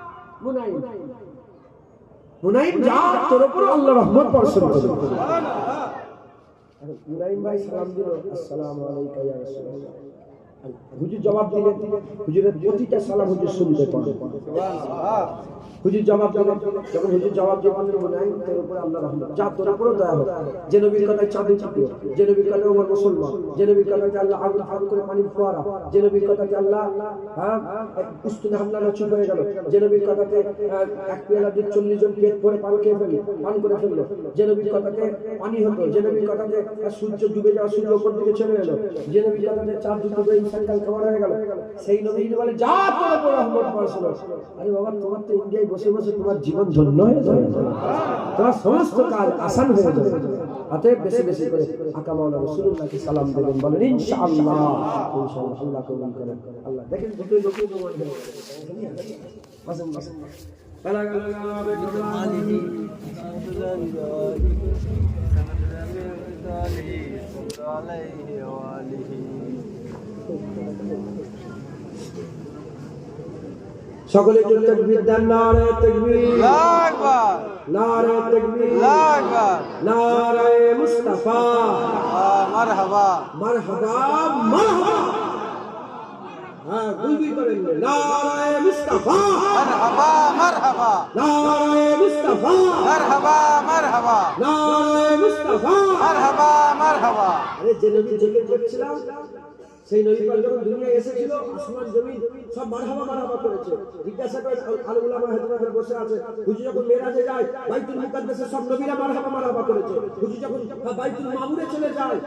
মুনাইম যা, তোর উপর আল্লাহ রহমত বর্ষণ করবে। মুনাইম ভাই সালাম দিল, আসসালামু আলাইকা ইয়া রাসূলুল্লাহ। হুজুর জবাব দিলেন, হুজুরের প্রতিটা সালাম হুজুর শুনতে পান। হুজুর জবাব দিলেন, যখন হুজুর জবাব দিলেন, মুনাইম তোর উপর আল্লাহ রহমত, যা তোর উপরও দয়া হোক। যে নবীর কথায় চাঁদ উঠলো, যে নবীর কথায় ওমর মুসলমান, যে নবীর কথায় আল্লাহ আগুন ফাঁক করে পানির ফোয়ারা, যে নবীর কথায় আল্লাহ উস্তুনে হামলা চুপ হয়ে গেল, যে নবীর কথাতে এক পেয়ালা দুধ 40 জন পেট ভরে পান করে ফেললো, যে নবীর কথাতে পানি হতো, যে নবীর কথাতে সূর্য ডুবে যাওয়া, সূর্য উপর দিকে চলে এলো, যে নবীর কথাতে চাঁদ ডুবে ইনসানকাল খাবার হয়ে গেল, সেই নবী বলে যা তোর উপর রহমত বর্ষণ। আরে বাবা, তোমার তো ইন্ডিয়ায় বসে বসে তোমার জীবন ধন্য হয়ে যাবে, তোমার সমস্ত কাজ আসান হয়ে যাবে। অতএব বেশি বেশি করে আকা মাওলানা রাসূলুল্লাহকে সালাম দেবেন, বলেন ইনশাআল্লাহ। ইনশাআল্লাহ আল্লাহ কবুল করেন। আল্লাহ দেখেন দুটো লোকই তোমার দেন। বাসন বাসন বালা গালা আলিহি সকলে একটু তাকবীর দেন, নারে তাকবীর, আল্লাহু আকবার, নারে তাকবীর, আল্লাহু আকবার, নারে মুস্তাফা, মারহাবা, মারহাবা মারহাবা। হ্যাঁ, গুলবি করেন, নারে মুস্তাফা, মারহাবা, মারহাবা, নারে মুস্তাফা, মারহাবা, মারহাবা, নারে মুস্তাফা, মারহাবা, মারহাবা। আরে যে নবী জিকির করছিলাম, সেই নবী পাক যখন দুনিয়ায় এসেছিল, আসমান জমিন সব মারহাবা মারহাবা করেছে। জিজ্ঞাসা করে আল উলামা হাজরাত বসে আছে, হুজুর যখন মেরাজে যায় বাইতুল মুকাদ্দাসে সব নবীরা মারহাবা মারহাবা করেছে। হুজুর যখন বাইতুল মামুরে চলে যায়,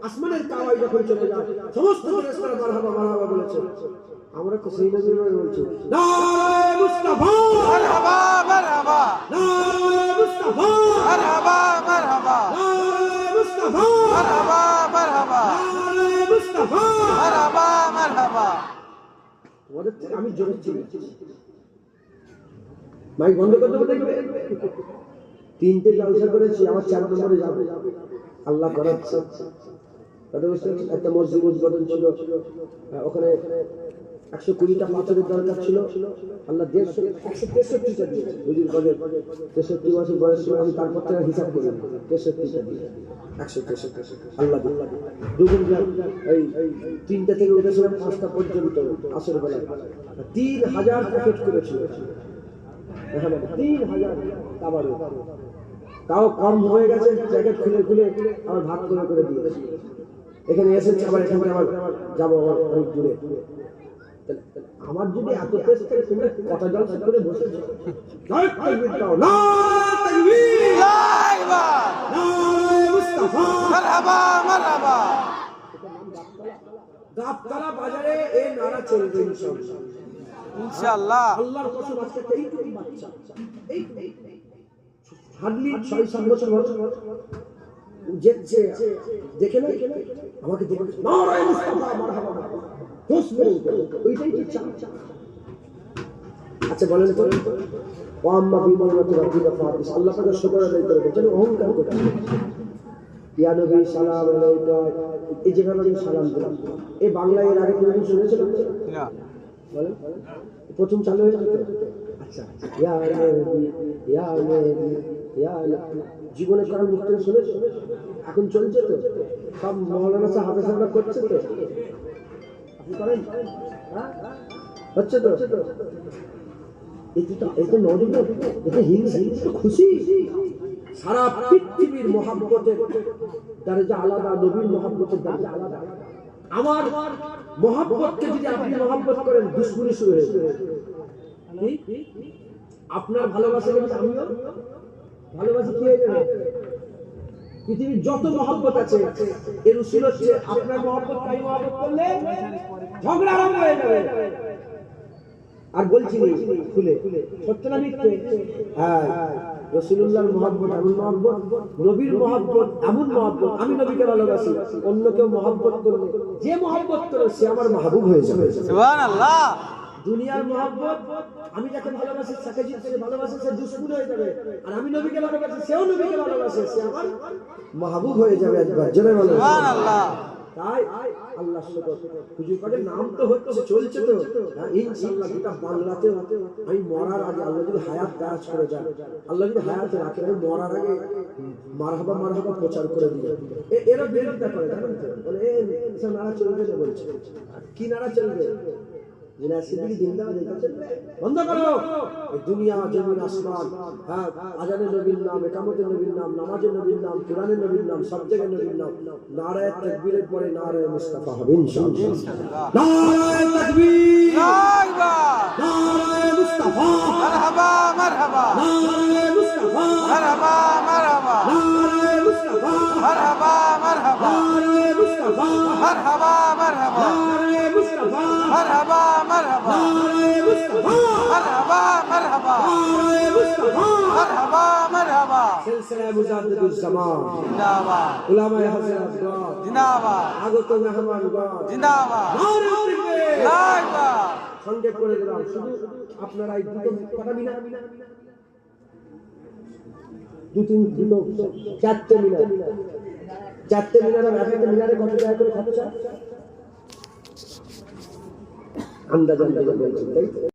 আসমানের কাওয়ায় যখন চলে যায়, সমস্ত ফেরেশতারা মারহাবা মারহাবা বলেছে। আমরা তো সেই নবীর নামে বলছি, নারে মুস্তাফা, মারহাবা, মারহাবা, নারে মুস্তাফা, মারহাবা, মারহাবা, নারে মুস্তাফা, মারহাবা, মারহাবা, নারে মুস্তাফা, মারহাবা, মারহাবা। তোমাদের থেকে আমি জোরে চিল্লাচ্ছি, মাইক বন্ধ করতে বলতে গেলে 3টে জলসা করেছি, আমার 4 নম্বরে যাবে। আল্লাহ করাচ্ছে। একটা মসজিদ উদ্বোধন ছিল, ওখানে 120টা পাথরের দরকার ছিল। আল্লাহ 163টা দিয়ে হুজুর বলেন 63 বছর বয়স, আমি তারপর থেকে হিসাব করি 63টা দিয়ে 163 আল্লাহ দুগুণ এই 3টা থেকে উঠেছিলাম 5টা পর্যন্ত আসর বেলা 3000 প্যাকেট করেছিল। এখানে 3000 তাবার, তাও কম হয়ে গেছে। প্যাকেট খুলে খুলে আমার ভাগ করে দিয়েছি। এখানে এসেছি, আবার এখানে আবার যাবো অনেক দূরে। আমার যদি এত টেস্ট থাকে, তোমরা কটা জল করে বসেছো? মারহাবা, মারহাবা। গাবতলা বাজারে এই নারা চলবে ইনশাআল্লাহ। আল্লাহর কসম, আজকে এইটুকু বাচ্চা, এই হার্ডলি 6-7 বছর যেচ্ছে, দেখে না আমাকে দেখে নারায়ে মুস্তাফা মারহাবা হোস মেরে ওইটাই তো চাই। আচ্ছা বলেন তো, ওয়াম্মা বিমানাতু রাব্বিকা ফাতিস, আল্লাহ পাকের শুকর আদায় করবে, যেন অহংকার করবে। ইয়া নবী সালাম আলাইকা, এই যেভাবে আমি সালাম দিলাম, এই বাংলায় এর আগে কোনদিন শুনেছিলেন না, বলেন? প্রথম চালু হয়েছে তো? আচ্ছা, ইয়া নবী, ইয়া নবী, ইয়া নবী, জীবনে কারণ মুক্তি শুনেছো? এখন চলছে তো, সব মৌলানা সাহেব হাফেজ সাহেবরা করছে তো, আপনি করেন? হচ্ছে তো? এই তো নদী, এটা হিংসা, খুশি। সারা পৃথিবীর মহাব্বতের দরজা আলাদা, নবীর মহাব্বতের দরজা আলাদা। আমার মহাব্বতকে যদি আপনি মহাব্বত করেন, দুশ্মনী শুরু হয়ে যাবে। আপনার ভালোবাসা কিন্তু আমিও ভালোবাসি, কি হয়ে যাবে? পৃথিবীর যত মহব্বত আছে এর উসিল হচ্ছে আপনার মহব্বত, তাই মহব্বত করলে ঝগড়া আরম্ভ হয়ে যাবে। আর বলছি খুলে, সত্য না মিথ্যে? হ্যাঁ, রাসূলুল্লাহর মহব্বত এমন মহব্বত, নবীর মহব্বত এমন মহব্বত। আমি নবীকে ভালোবাসি, অন্য কেউ মহব্বত করলে, যে মহব্বত করে সে আমার মাহবুব হয়ে যাবে। সুবহানাল্লাহ। দুনিয়ার মহব্বত, আমি যাকে ভালোবাসি, তাকে যদি সে ভালোবাসে, সে দুশমন হয়ে যাবে। আর আমি নবীকে ভালোবাসি, সেও নবীকে ভালোবাসে, সে আমার মাহবুব হয়ে যাবে। একবার জোরে বলো সুবহানাল্লাহ। তাই আল্লাহ শকর হুজুর পাকের নাম তো হচ্ছে চলছে তো হ্যাঁ, ইনশাআল্লাহ গোটা বাংলাতে আমি মরার আগে আল্লাহ যদি হায়াত দারাজ করে দেন, আল্লাহ যদি হায়াত রাখে, আমি মরার আগে মারহাবা মারহাবা প্রচার করে দিই। এরা বিরোধিতা করে জানেন তো, বলে এসব নারা চলবে না, বলছে কি নারা চলবে, জিনা সিদ্দিকী জিন্দাবাদ, এটা চলবে, বন্ধ করো। এই দুনিয়া জমিন আসমান, হ্যাঁ, আজানের নবীর নাম, একামতের নবীর নাম, নামাজের নবীর নাম, কোরআনের নবীর নাম, সব জায়গায় নবীর নাম। নারায়ে তাকবীরের পরে নারায়ে মুস্তাফা হবে ইনশাআল্লাহ। নারায়ে তাকবীর, নারায়ে মুস্তাফা, মারহাবা মারহাবা নারায়ে মুস্তাফা, মারহাবা মারহাবা নারায়ে মুস্তাফা, মারহাবা মারহাবা নারায়ে মুস্তাফা, মারহাবা মারহাবা নারায়ে মুস্তাফা, মারহাবা মারহাবা নারায়ে মুস্তাফা, মারহাবা মারহাবা নারায়ে মুস্তাফা। মারহাবা মারহাবা সিলসিলা মুজাদ্দিদুজ জামান, জিন্দাবাদ উলামায়ে হযরতগণ, জিন্দাবাদ আগত মেহমানগণ, জিন্দাবাদ নারায়ে তাকবীর। জিন্দাবাদ সংক্ষেপ করে দিলাম, শুধু আপনারা এই দুটো কটা মিনিট, চারটে মিনিট, চারটে মিনারে এক একটা মিনারে কত টাকা করে খরচা আন্দাজ বলছি, তাই তো?